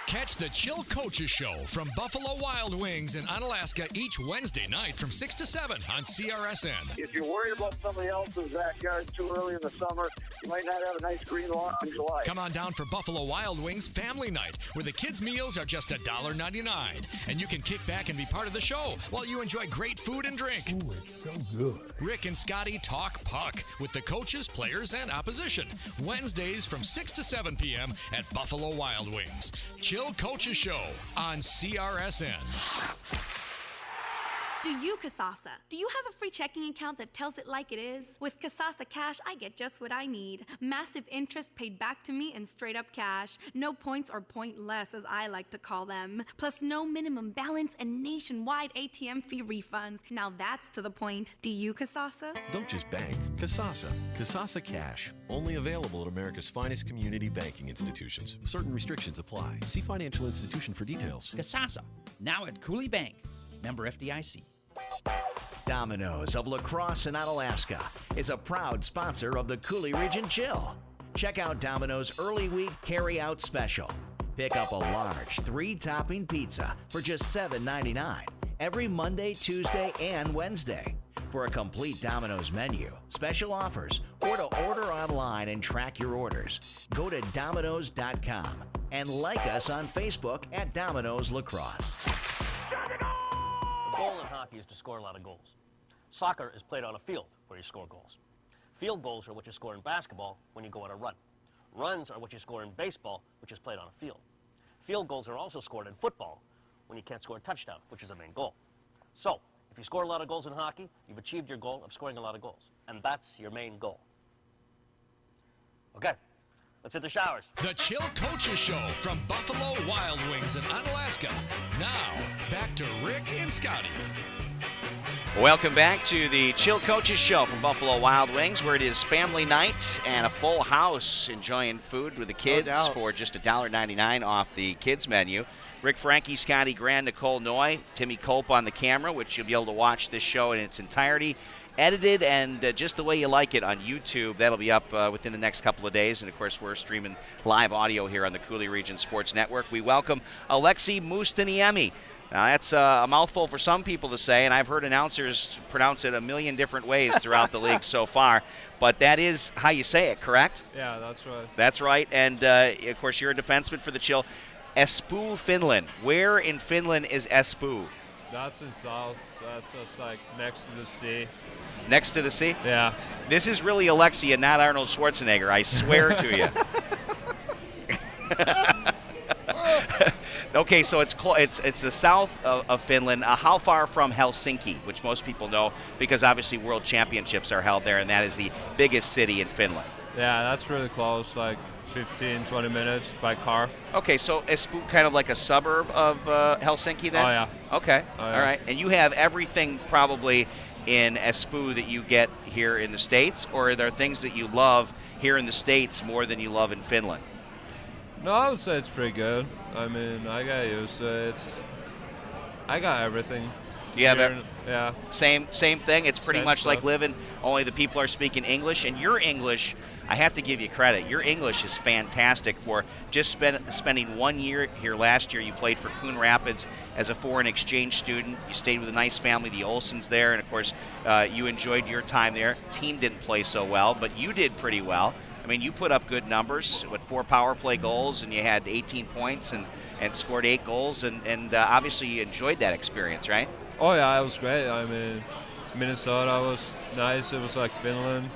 Catch the Chill Coaches Show from Buffalo Wild Wings in Onalaska each Wednesday night from 6 to 7 on CRSN. If you're worried about somebody else's backyard too early in the summer, you might not have a nice green lawn in July. Come on down for Buffalo Wild Wings Family Night, where the kids' meals are just $1.99. And you can kick back and be part of the show while you enjoy great food and drink. Ooh, it's so good. Rick and Scotty talk puck with the coaches, players, and opposition. Wednesdays from 6 to 7 p.m. at Buffalo Wild Wings. Chill Coaches Show on CRSN. Do you, Kasasa? Do you have a free checking account that tells it like it is? With Kasasa Cash, I get just what I need. Massive interest paid back to me in straight up cash. No points or pointless, as I like to call them. Plus no minimum balance and nationwide ATM fee refunds. Now that's to the point. Do you, Kasasa? Don't just bank. Kasasa. Kasasa Cash. Only available at America's finest community banking institutions. Certain restrictions apply. See financial institution for details. Kasasa. Now at Coulee Bank. Member FDIC. Domino's of La Crosse in Onalaska is a proud sponsor of the Coulee Region Chill. Check out Domino's Early Week Carry-Out Special. Pick up a large 3-topping pizza for just $7.99 every Monday, Tuesday, and Wednesday. For a complete Domino's menu, special offers, or to order online and track your orders, go to Domino's.com and like us on Facebook at Domino's La Crosse. The goal in hockey is to score a lot of goals. Soccer is played on a field where you score goals. Field goals are what you score in basketball when you go on a run. Runs are what you score in baseball, which is played on a field. Field goals are also scored in football when you can't score a touchdown, which is the main goal. So, if you score a lot of goals in hockey, you've achieved your goal of scoring a lot of goals. And that's your main goal. Okay, let's hit the showers. The Chill Coaches Show from Buffalo Wild Wings in Onalaska. Now, back to Rick and Scotty. Welcome back to the Chill Coaches Show from Buffalo Wild Wings, where it is family nights and a full house enjoying food with the kids for just $1.99 off the kids menu. Rick Franke, Scotty Gran, Nicole Noy, Timmy Culp on the camera, which you'll be able to watch this show in its entirety, edited and just the way you like it on YouTube. That'll be up within the next couple of days. And, of course, we're streaming live audio here on the Coulee Region Sports Network. We welcome Alexi Mustaniemi. Now, that's a mouthful for some people to say, and I've heard announcers pronounce it a million different ways throughout the league so far. But that is how you say it, correct? Yeah, that's right. That's right. And, of course, you're a defenseman for the Chill. Espoo, Finland. Where in Finland is Espoo? That's in South. That's just like next to the sea. Next to the sea? Yeah. This is really Alexi and not Arnold Schwarzenegger, I swear to you. Okay, so it's the south of Finland. How far from Helsinki, which most people know because obviously World Championships are held there, and that is the biggest city in Finland. Yeah, that's really close, like 15, 20 minutes by car. Okay, so Espoo kind of like a suburb of Helsinki then? Oh, yeah. Okay, Oh, yeah. all right. And you have everything probably in Espoo that you get here in the States, or are there things that you love here in the States more than you love in Finland? No, I would say it's pretty good. I mean, I got used to it. I got everything. You have here. Yeah. Same thing. It's pretty Same much like stuff. living, only the people are speaking English. And your English, I have to give you credit. Your English is fantastic for just spending 1 year here last year. You played for Coon Rapids as a foreign exchange student. You stayed with a nice family, the Olsons there. And, of course, you enjoyed your time there. Team didn't play so well, but you did pretty well. I mean, you put up good numbers with 4 power play goals, and you had 18 points and scored 8 goals. And obviously you enjoyed that experience, right? Oh, yeah, it was great. I mean, Minnesota was nice. It was like Finland.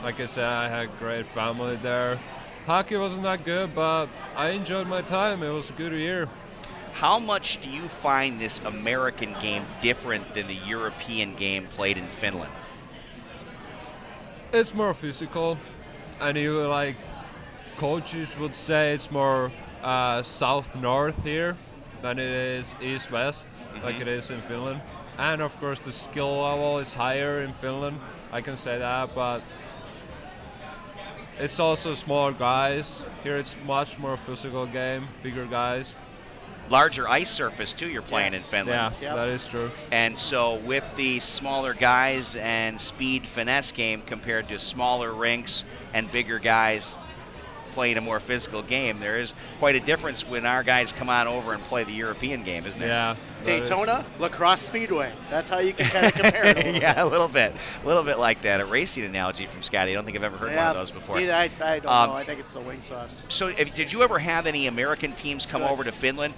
Like I said, I had great family there. Hockey wasn't that good, but I enjoyed my time. It was a good year. How much do you find this American game different than the European game played in Finland? It's more physical. And you like coaches would say it's more south-north here than it is east-west, like it is in Finland. And of course the skill level is higher in Finland, I can say that, but it's also smaller guys. Here it's much more physical game, bigger guys. Larger ice surface too you're playing in Finland. Yeah, that is true. And so with the smaller guys and speed finesse game compared to smaller rinks and bigger guys playing a more physical game, there is quite a difference when our guys come on over and play the European game, isn't it? Yeah. Daytona, Lacrosse Speedway. That's how you can kind of compare it. Yeah, a little bit like that. A racing analogy from Scotty. I don't think I've ever heard one of those before. Neither, I don't know. I think it's the wing sauce. So did you ever have any American teams come over to Finland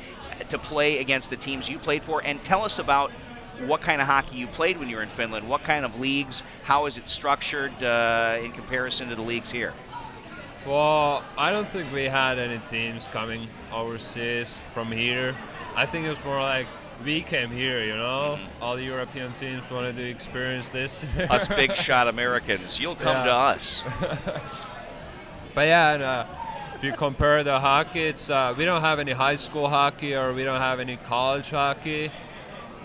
to play against the teams you played for? And tell us about what kind of hockey you played when you were in Finland. What kind of leagues? How is it structured in comparison to the leagues here? Well, I don't think we had any teams coming overseas from here. I think it was more like we came here, you know? All the European teams wanted to experience this. Us big shot Americans, you'll come to us. But yeah, and, if you compare the hockey, it's we don't have any high school hockey or we don't have any college hockey.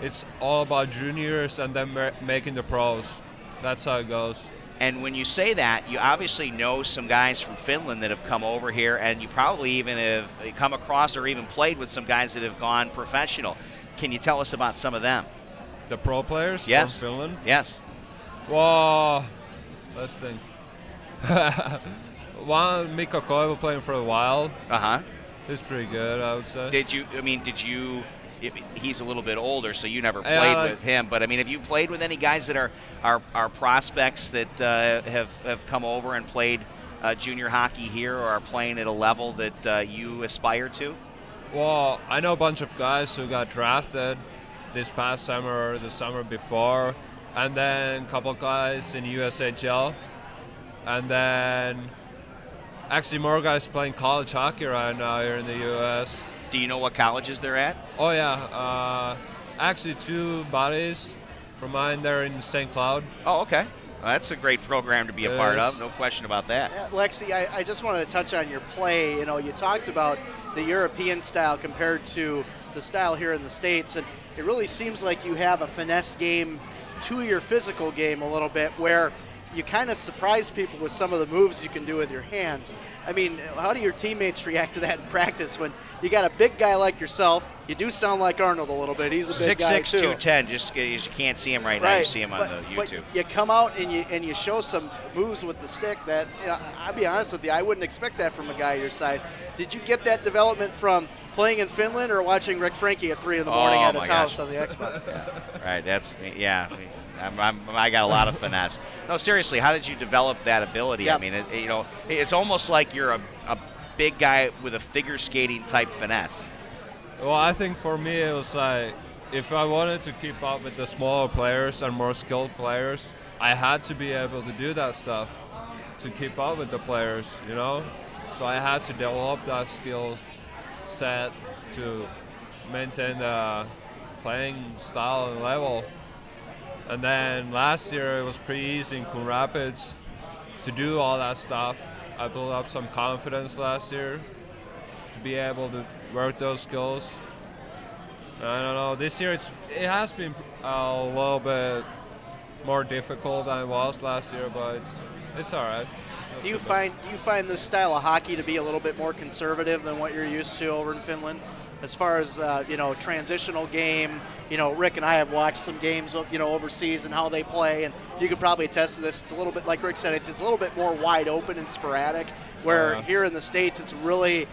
It's all about juniors and then making the pros. That's how it goes. And when you say that, you obviously know some guys from Finland that have come over here, and you probably even have come across or even played with some guys that have gone professional. Can you tell us about some of them? The pro players from Finland? Yes. Well, let's think. One, Mikko Koivu playing for the Wild. Uh-huh. He's pretty good, I would say. Did you, he's a little bit older, so you never played with him. But, I mean, have you played with any guys that are prospects that have come over and played junior hockey here or are playing at a level that you aspire to? Well, I know a bunch of guys who got drafted this past summer or the summer before, and then a couple guys in USHL, and then actually more guys playing college hockey right now here in the U.S. Do you know what colleges they're at? Oh, yeah. Actually, 2 buddies from mine, they're in St. Cloud. Oh, okay. Well, that's a great program to be a part of, no question about that. Yeah, Lexi, I just wanted to touch on your play. You know, you talked about the European style compared to the style here in the States, and it really seems like you have a finesse game to your physical game a little bit where you kind of surprise people with some of the moves you can do with your hands. I mean, how do your teammates react to that in practice when you got a big guy like yourself? You do sound like Arnold a little bit. He's a big guy, too. 6'6", 210. Just you can't see him right now. You see him on the YouTube. But you come out and you show some moves with the stick that, I'll be honest with you, I wouldn't expect that from a guy your size. Did you get that development from playing in Finland or watching Rick Franke at 3 in the morning at his house on the Xbox? Right, that's me. Yeah. I got a lot of finesse. No, seriously, how did you develop that ability? Yep. I mean, it's almost like you're a big guy with a figure skating type finesse. Well, I think for me it was like, if I wanted to keep up with the smaller players and more skilled players, I had to be able to do that stuff to keep up with the players, you know? So I had to develop that skill set to maintain the playing style and level. And then last year it was pretty easy in Coon Rapids to do all that stuff. I built up some confidence last year to be able to work those skills. I don't know, this year it has been a little bit more difficult than it was last year, but it's all right. Do you find this style of hockey to be a little bit more conservative than what you're used to over in Finland? As far as, transitional game, Rick and I have watched some games, overseas and how they play, and you could probably attest to this. It's a little bit, like Rick said, it's a little bit more wide open and sporadic, where here in the States it's really,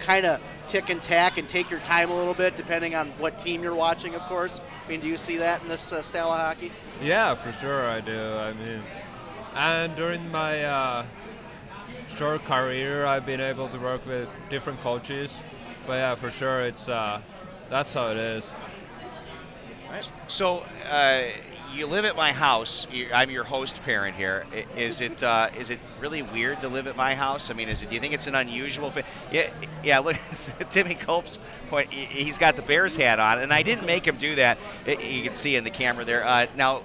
kind of tick and tack and take your time a little bit depending on what team you're watching, of course. I mean, do you see that in this style of hockey? Yeah, for sure I do. I mean, and during my short career, I've been able to work with different coaches. But yeah, for sure, it's that's how it is. So you live at my house. I'm your host parent here. Is it really weird to live at my house? I mean, do you think it's an unusual thing? Yeah. Look, Timmy Cope's point. He's got the Bears hat on, and I didn't make him do that. You can see in the camera there. Now,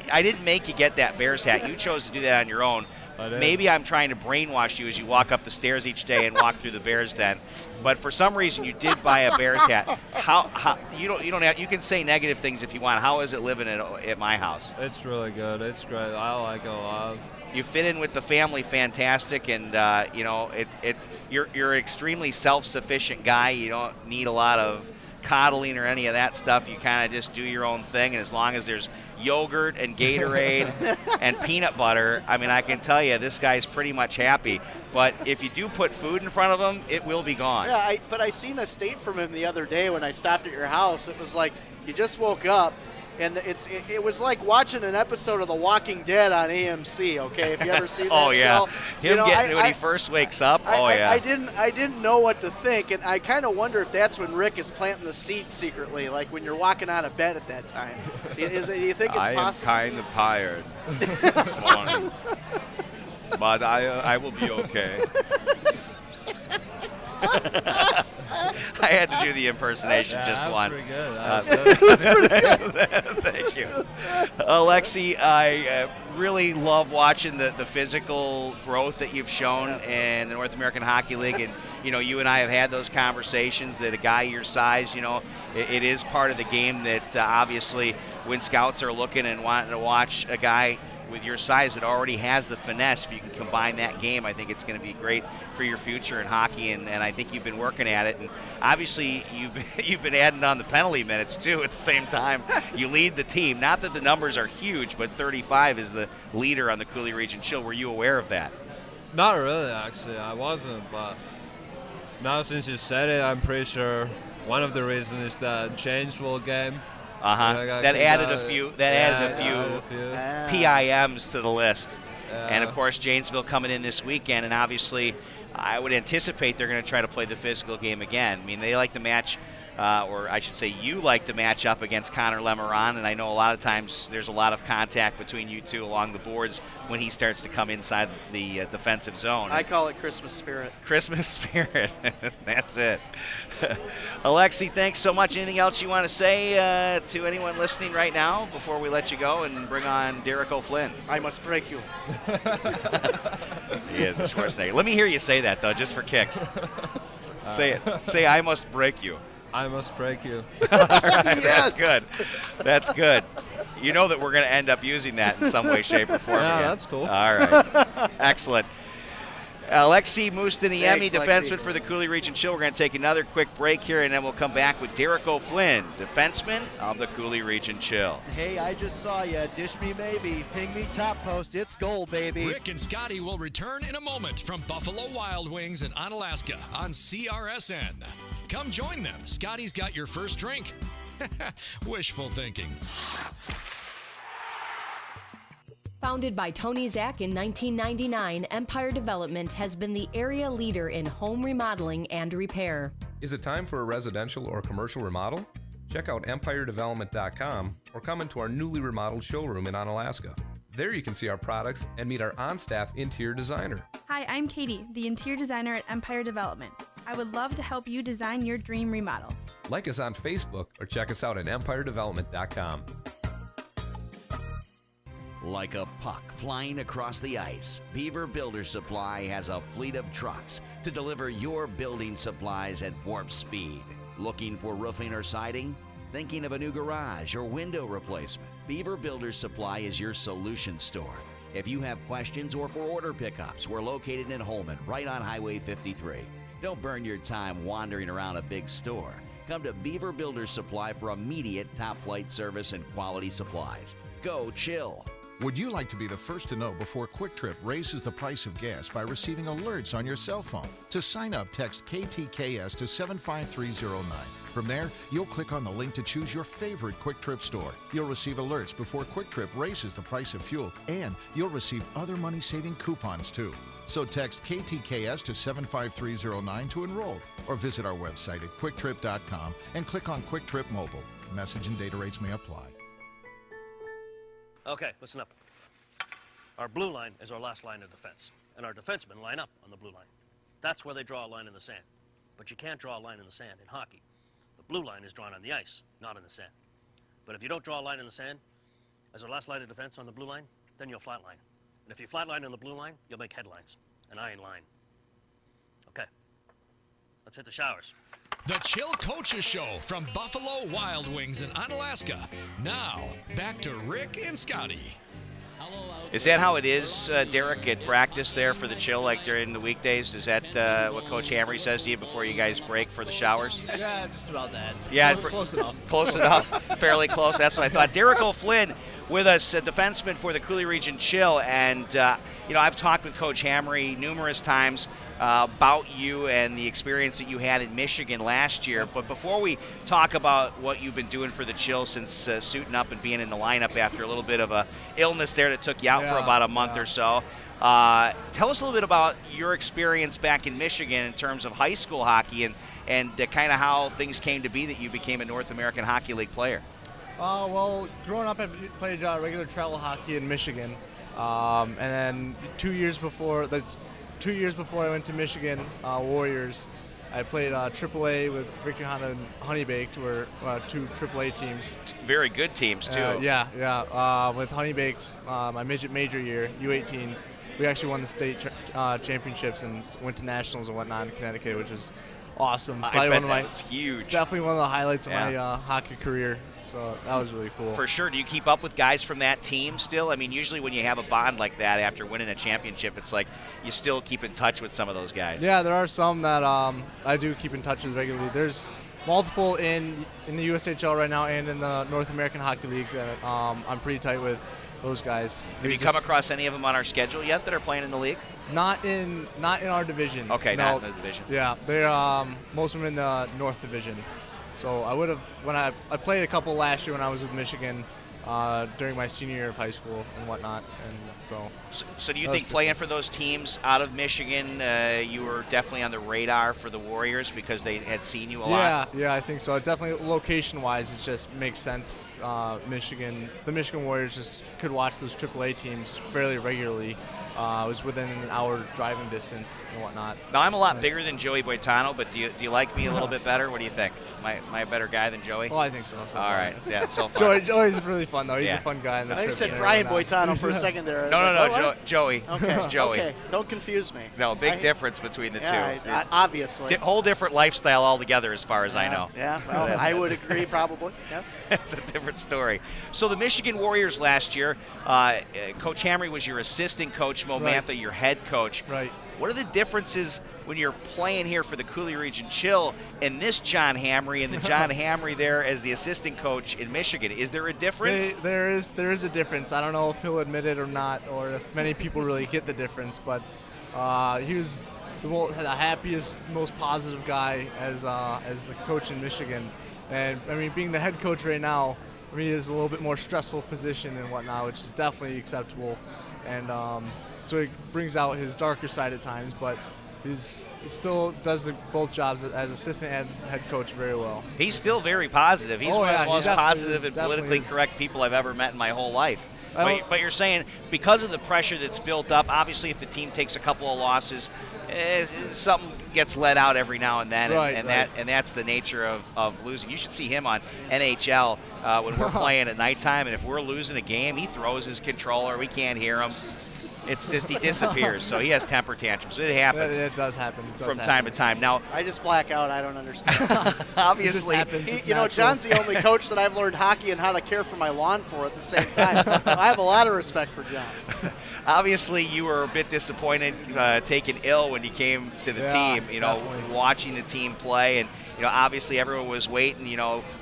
I didn't make you get that Bears hat. You chose to do that on your own. Maybe I'm trying to brainwash you as you walk up the stairs each day and walk through the Bears den, but for some reason you did buy a Bears hat. How you don't have, you can say negative things if you want. How is it living at my house? It's really good. It's great. I like it a lot. You fit in with the family, fantastic, and you're an extremely self-sufficient guy. You don't need a lot of coddling or any of that stuff. You kind of just do your own thing, and as long as there's yogurt and Gatorade and peanut butter, I mean, I can tell you this guy's pretty much happy. But if you do put food in front of him, it will be gone. Yeah, but I seen a state from him the other day when I stopped at your house. It was like you just woke up, and it was like watching an episode of The Walking Dead on AMC. Okay, if you ever seen that oh yeah, show, him when he first wakes up. I didn't know what to think, and I kind of wonder if that's when Rick is planting the seeds secretly, like when you're walking out of bed at that time. Do you think it's possible? I am kind of tired this morning, but I will be okay. I had to do the impersonation just once. Pretty good. That was good. Thank you. Alexi, I really love watching the physical growth that you've shown in the North American Hockey League. And, you and I have had those conversations that a guy your size, it is part of the game that obviously when scouts are looking and wanting to watch a guy with your size that already has the finesse, if you can combine that game, I think it's going to be great for your future in hockey, and I think you've been working at it. And obviously you've been adding on the penalty minutes too at the same time. You lead the team. Not that the numbers are huge, but 35 is the leader on the Coulee Region Chill. Were you aware of that? Not really, actually. I wasn't, but now since you said it, I'm pretty sure one of the reasons is the Janesville game. That added a few PIMs to the list. And of course Janesville coming in this weekend, and obviously I would anticipate they're going to try to play the physical game again. I mean, they like to match, or I should say you like to match up against Connor Lemeron, and I know a lot of times there's a lot of contact between you two along the boards when he starts to come inside the defensive zone. I call it Christmas spirit. Christmas spirit. That's it. Alexi, thanks so much. Anything else you want to say to anyone listening right now before we let you go and bring on Derek O'Flynn? I must break you. He is a Schwarzenegger. Let me hear you say that, though, just for kicks. Say it. Say, I must break you. I must break you. All right, yes. That's good. That's good. You know that we're going to end up using that in some way, shape, or form. Yeah, again. That's cool. All right. Excellent. Alexi Mustiniemi, defenseman Lexi. for the Coulee Region Chill. We're going to take another quick break here, and then we'll come back with Derek O'Flynn, defenseman of the Coulee Region Chill. Hey, I just saw you. Dish me maybe. Ping me top post. It's goal, baby. Rick and Scotty will return in a moment from Buffalo Wild Wings in Onalaska on CRSN. Come join them. Scotty's got your first drink. Wishful thinking. Founded by Tony Zach in 1999, Empire Development has been the area leader in home remodeling and repair. Is it time for a residential or commercial remodel? Check out empiredevelopment.com or come into our newly remodeled showroom in Onalaska. There you can see our products and meet our on-staff interior designer. Hi, I'm Katie, the interior designer at Empire Development. I would love to help you design your dream remodel. Like us on Facebook or check us out at empiredevelopment.com. Like a puck flying across the ice, Beaver Builder Supply has a fleet of trucks to deliver your building supplies at warp speed. Looking for roofing or siding? Thinking of a new garage or window replacement? Beaver Builder Supply is your solution store. If you have questions or for order pickups, we're located in Holman, right on Highway 53. Don't burn your time wandering around a big store. Come to Beaver Builder Supply for immediate top-flight service and quality supplies. Go chill. Would you like to be the first to know before Quick Trip raises the price of gas by receiving alerts on your cell phone? To sign up, text KTKS to 75309. From there, you'll click on the link to choose your favorite Quick Trip store. You'll receive alerts before Quick Trip raises the price of fuel, and you'll receive other money-saving coupons too. So text KTKS to 75309 to enroll, or visit our website at QuickTrip.com and click on Quick Trip Mobile. Message and data rates may apply. Okay, listen up. Our blue line is our last line of defense, and our defensemen line up on the blue line. That's where they draw a line in the sand. But you can't draw a line in the sand in hockey. The blue line is drawn on the ice, not in the sand. But if you don't draw a line in the sand as our last line of defense on the blue line, then you'll flatline. And if you flatline on the blue line, you'll make headlines. And I ain't lying. Okay, let's hit the showers. The Chill Coaches Show from Buffalo Wild Wings in Onalaska. Now, back to Rick and Scotty. Is that how it is, Derek, at practice there for the chill, like during the weekdays? Is that what Coach Hamre says to you before you guys break for the showers? Yeah, just about that. Yeah, close enough. Close enough, fairly close. That's what I thought. Derek O'Flynn with us, a defenseman for the Coulee Region Chill, and I've talked with Coach Hamre numerous times about you and the experience that you had in Michigan last year. But before we talk about what you've been doing for the Chill since suiting up and being in the lineup after a little bit of a illness there that took you out for about a month or so, tell us a little bit about your experience back in Michigan in terms of high school hockey and kind of how things came to be that you became a North American Hockey League player. Well, growing up, I played regular travel hockey in Michigan, and then 2 years before I went to Michigan Warriors, I played AAA with Victory Honda and Honey Baked, were two AAA teams. Very good teams too. With Honey Baked, my midget major year, U18s, we actually won the state championships and went to nationals and whatnot in Connecticut, which was awesome. I bet that was huge. Definitely one of the highlights of my hockey career. So that was really cool. For sure. Do you keep up with guys from that team still? I mean, usually when you have a bond like that after winning a championship, it's like you still keep in touch with some of those guys. Yeah, there are some that I do keep in touch with regularly. There's multiple in the USHL right now and in the North American Hockey League that I'm pretty tight with those guys. Have you come across any of them on our schedule yet that are playing in the league? Not in our division. Okay, no. Not in the division. Yeah, they're most of them in the North Division. So I would have, when I played a couple last year when I was with Michigan during my senior year of high school and whatnot. And so do you think playing for those teams out of Michigan, you were definitely on the radar for the Warriors because they had seen you a lot? Yeah, I think so. Definitely location-wise, it just makes sense. The Michigan Warriors just could watch those AAA teams fairly regularly. It was within an hour driving distance and whatnot. Now, I'm a lot bigger than Joey Boitano, but do you like me a little bit better? What do you think? Am I a better guy than Joey? Oh, I think so. All right. Yeah, so far. Joey's really fun, though. He's a fun guy. I said Brian Boitano for a second there. No, Joey. Okay. It's Joey. Okay, don't confuse me. No, big difference between the two. Obviously. Whole different lifestyle altogether as far as I know. Yeah, well, I would agree probably, yes. That's a different story. So the Michigan Warriors last year, Coach Hamre was your assistant coach, Mo Mantha your head coach. Right. What are the differences when you're playing here for the Coulee Region Chill and this John Hamre and the John Hamre there as the assistant coach in Michigan? Is there a difference? There is a difference. I don't know if he'll admit it or not, or if many people really get the difference, but he was the happiest, most positive guy as the coach in Michigan. And I mean, being the head coach right now, I mean, is a little bit more stressful position and whatnot, which is definitely acceptable. And so he brings out his darker side at times, but he still does both jobs as assistant and head coach very well. He's still very positive. He's one of the most positive and politically correct people I've ever met in my whole life. But you're saying because of the pressure that's built up, obviously if the team takes a couple of losses, something gets let out every now and then, Right, and right. that's the nature of losing. You should see him on NHL when we're playing at nighttime, and if we're losing a game, he throws his controller. We can't hear him. It's just he disappears. So he has temper tantrums. It happens. It does happen. From time to time. Now, I just black out. I don't understand. obviously, John's the only coach that I've learned hockey and how to care for my lawn for at the same time. I have a lot of respect for John. Obviously, you were a bit disappointed, taken ill when you came to the team. Definitely. Watching the team play, and obviously everyone was waiting.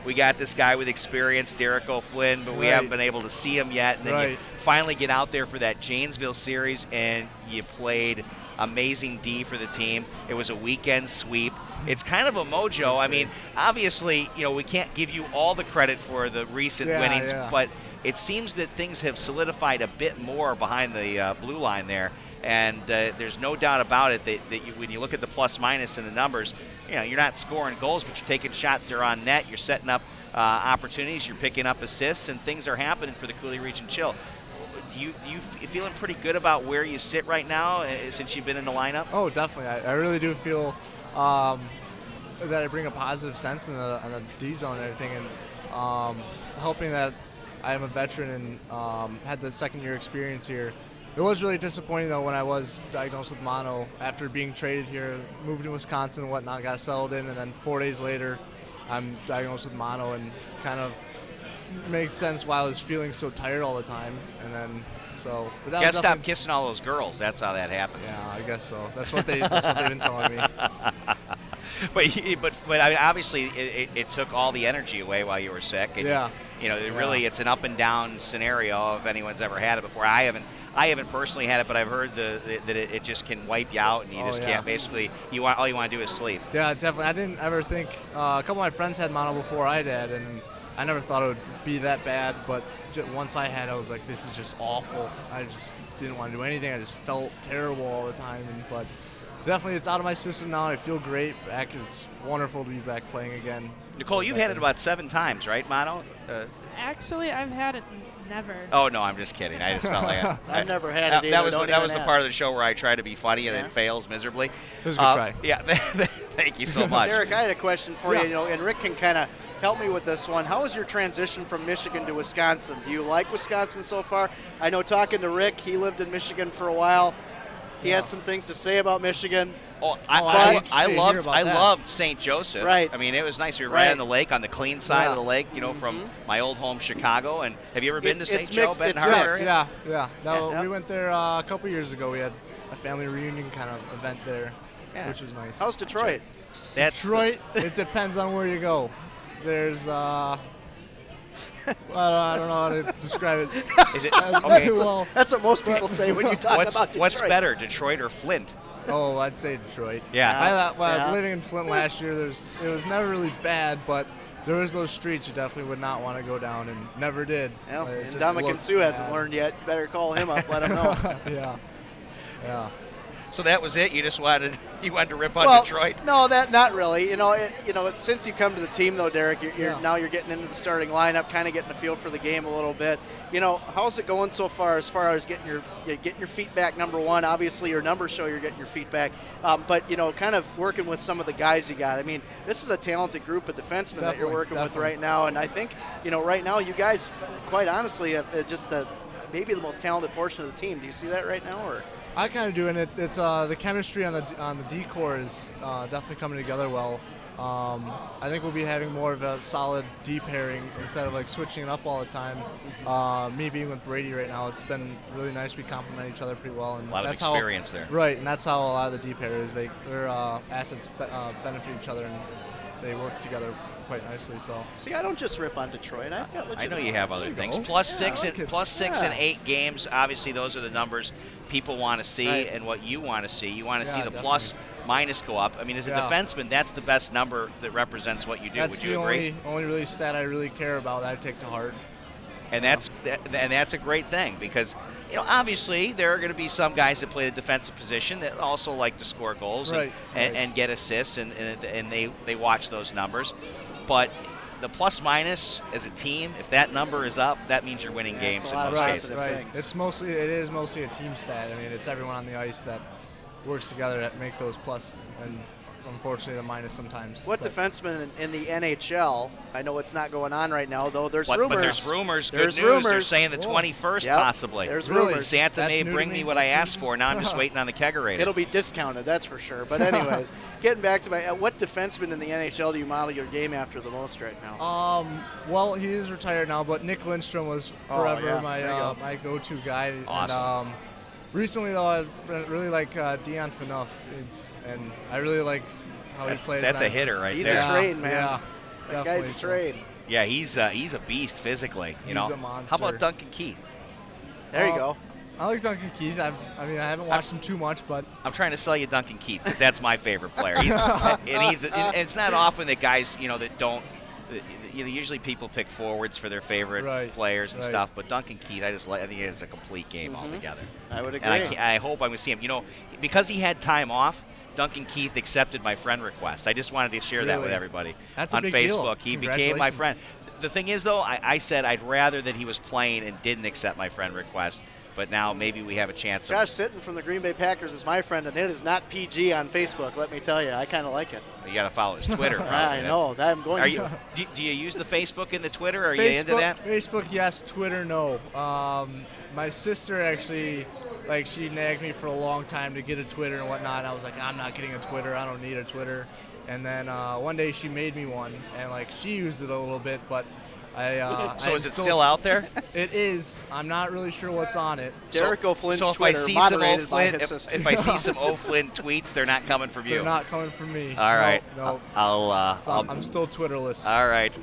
We got this guy with experience, Derek O'Flynn, but we haven't been able to see him yet. And then you finally get out there for that Janesville series, and you played amazing D for the team. It was a weekend sweep. It's kind of a mojo. I mean, obviously, we can't give you all the credit for the recent winnings, but it seems that things have solidified a bit more behind the blue line there. And there's no doubt about it that when you look at the plus minus and the numbers, you're not scoring goals, but you're taking shots that are on net. You're setting up opportunities. You're picking up assists, and things are happening for the Coulee Region Chill. You feeling pretty good about where you sit right now since you've been in the lineup? Oh, definitely. I really do feel that I bring a positive sense in the D zone and everything, and hoping that I am a veteran and had the second-year experience here. It was really disappointing, though, when I was diagnosed with mono after being traded here, moved to Wisconsin and whatnot, got settled in, and then 4 days later, I'm diagnosed with mono, and kind of makes sense why I was feeling so tired all the time. And then, so. You gotta stop kissing all those girls. That's how that happens. Yeah, I guess so. That's what they've been telling me. But I mean, obviously, it took all the energy away while you were sick. And it's an up and down scenario if anyone's ever had it before. I haven't personally had it, but I've heard that it just can wipe you out, and you just can't. Basically, all you want to do is sleep. Yeah, definitely. I didn't ever think. A couple of my friends had mono before I did, and I never thought it would be that bad. But once I had it, I was like, this is just awful. I just didn't want to do anything. I just felt terrible all the time. But definitely, it's out of my system now. I feel great back. It's wonderful to be back playing again. Nicole, you've had it about 7 times, right, mono? Actually, I've had it never. Oh no, I'm just kidding. I just felt like I've never had it either. That was the part of the show where I try to be funny and it fails miserably. It was a good try. Yeah, thank you so much. Derek, I had a question for you. And Rick can kind of help me with this one. How was your transition from Michigan to Wisconsin? Do you like Wisconsin so far? I know talking to Rick, he lived in Michigan for a while. He has some things to say about Michigan. I loved St. Joseph. Right. I mean, it was nice. We were right on the lake, on the clean side of the lake, from my old home, Chicago. And have you ever been to St. Joe? It's mixed. Yeah. No, we went there a couple years ago. We had a family reunion kind of event there, which was nice. How's Detroit? Detroit, it depends on where you go. There's I don't know how to describe it. Is it okay? Well, that's what most people say when you talk about Detroit. What's better, Detroit or Flint? Oh, I'd say Detroit. Yeah. Living in Flint last year, it was never really bad, but there was those streets you definitely would not want to go down, and never did. Well, and Dominic Sue hasn't learned yet. You better call him up, let him know. Yeah. So that was it. You just wanted to rip on Detroit. No, not really. Since you come to the team though, Derek, now you're getting into the starting lineup, kind of getting a feel for the game a little bit. How's it going so far as getting your feet back? Number one, obviously your numbers show you're getting your feet back, but kind of working with some of the guys you got. I mean, this is a talented group of defensemen that you're working with right now, and I think right now you guys, quite honestly, have just maybe the most talented portion of the team. Do you see that right now, or? I kind of do, and it's the chemistry on the D core is definitely coming together well. I think we'll be having more of a solid D pairing instead of switching it up all the time. Me being with Brady right now, it's been really nice. We complement each other pretty well, and a lot of experience there. Right, and that's how a lot of the D pair is. Their assets benefit each other, and they work together quite nicely. So see, I don't just rip on Detroit. I know you have other things. Plus 6 in 8 games. Obviously, those are the numbers people want to see and what you want to see. You want to see the plus minus go up. I mean, as a defenseman, that's the best number that represents what you do. That's Would you agree? That's the only really stat I really care about that I take to heart. And that's a great thing because obviously there are going to be some guys that play the defensive position that also like to score goals and get assists and they watch those numbers. But the plus minus as a team, if that number is up, that means you're winning games in most cases. Right. It is mostly a team stat. I mean, it's everyone on the ice that works together to make those plus. And unfortunately, the minus sometimes. What But- defenseman in the NHL? I know it's not going on right now, though. There's rumors. But there's rumors. There's Good news. rumors. They're saying the 21st Yep. possibly. There's rumors. Santa That's may new to bring me. me what I asked for. Now I'm just waiting on the kegerator. It'll be discounted, that's for sure. But anyways, getting back to what defenseman in the NHL do you model your game after the most right now? Well, he is retired now, but Nick Lindstrom was Oh, forever yeah. There you go. my go-to guy. Awesome. And, recently, though, I really like Dion Phaneuf, and I really like how he plays. That's a hitter right He's there. a trade, man. Yeah, that guy's a definitely so. trade. Yeah, he's a beast physically. He's know. a monster. How about Duncan Keith? There you go. I like Duncan Keith. I haven't watched him too much, but I'm trying to sell you Duncan Keith because that's my favorite player. And it's not often that guys, that don't. Usually people pick forwards for their favorite players and stuff, but Duncan Keith, I think it's a complete game altogether. I would agree. And I hope I'm going to see him. Because he had time off, Duncan Keith accepted my friend request. I just wanted to share that with everybody That's a on big Facebook. deal. He became my friend. The thing is, though, I said I'd rather that he was playing and didn't accept my friend request. But now maybe we have a chance. Josh Sitton from the Green Bay Packers is my friend, and it is not PG on Facebook. Let me tell you, I kind of like it. You got to follow his Twitter. Probably. I know. I'm going to. Do you use the Facebook and the Twitter? Are you Facebook, into that? Facebook, yes. Twitter, no. My sister actually, she nagged me for a long time to get a Twitter and whatnot. And I was like, I'm not getting a Twitter. I don't need a Twitter. And then one day she made me one, and she used it a little bit, but. So is it still out there? It is. I'm not really sure what's on it. Derek O'Flynn's so if Twitter, I see moderated by his if sister. I see some O'Flynn tweets, they're not coming from you. They're not coming from me. All right. No. I'm still Twitterless. All right.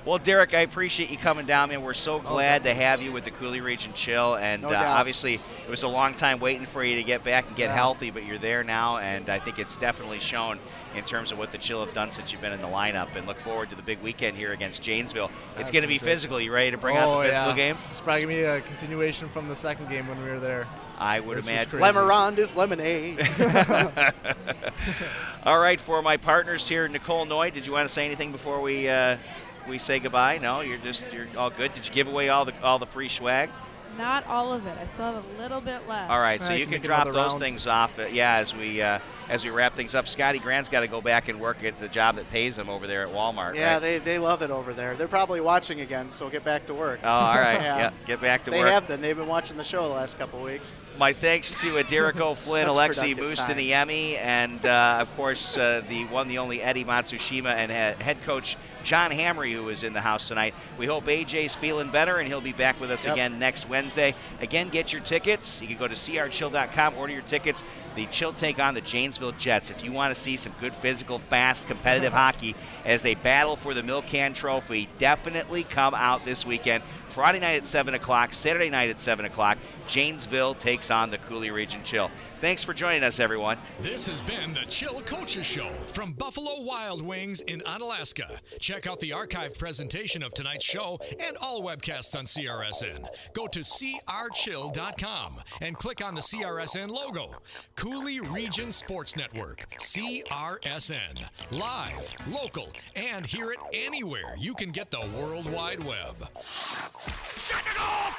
Well, Derek, I appreciate you coming down, man. We're so glad to have you with the Coulee Region Chill, and No doubt. obviously it was a long time waiting for you to get back and get healthy, but you're there now, and I think it's definitely shown in terms of what the Chill have done since you've been in the lineup, and look forward to the big weekend here against Janesville. It's going to be physical. You ready to bring out the physical game? It's probably going to be a continuation from the second game when we were there. I would imagine. Lemarond is lemonade. All right, for my partners here, Nicole Noy, did you want to say anything before we say goodbye? No, you're all good. Did you give away all the free swag? Not all of it. I still have a little bit left. All right, so you can drop those things off. As we wrap things up. Scotty, Gran's got to go back and work at the job that pays him over there at Walmart. Yeah, right? they love it over there. They're probably watching again, so get back to work. Oh, all right. Yeah, get back to work. They have been. They've been watching the show the last couple of weeks. My thanks to Derek O'Flynn, Alexi Moostiniemi, and of course the one, the only Eddie Matsushima, and head coach John Hamre, who is in the house tonight. We hope AJ's feeling better, and he'll be back with us again next Wednesday. Again, get your tickets. You can go to crchill.com, order your tickets. The Chill take on the Janesville Jets. If you want to see some good physical, fast, competitive hockey as they battle for the Milk Can Trophy, definitely come out this weekend. Friday night at 7 o'clock, Saturday night at 7 o'clock. Janesville takes on the Coulee Region Chill. Thanks for joining us, everyone. This has been the Chill Coaches Show from Buffalo Wild Wings in Onalaska. Check out the archive presentation of tonight's show and all webcasts on CRSN. Go to crchill.com and click on the CRSN logo. Coulee Region Sports Network, CRSN. Live, local, and hear it anywhere you can get the World Wide Web. Shut it off!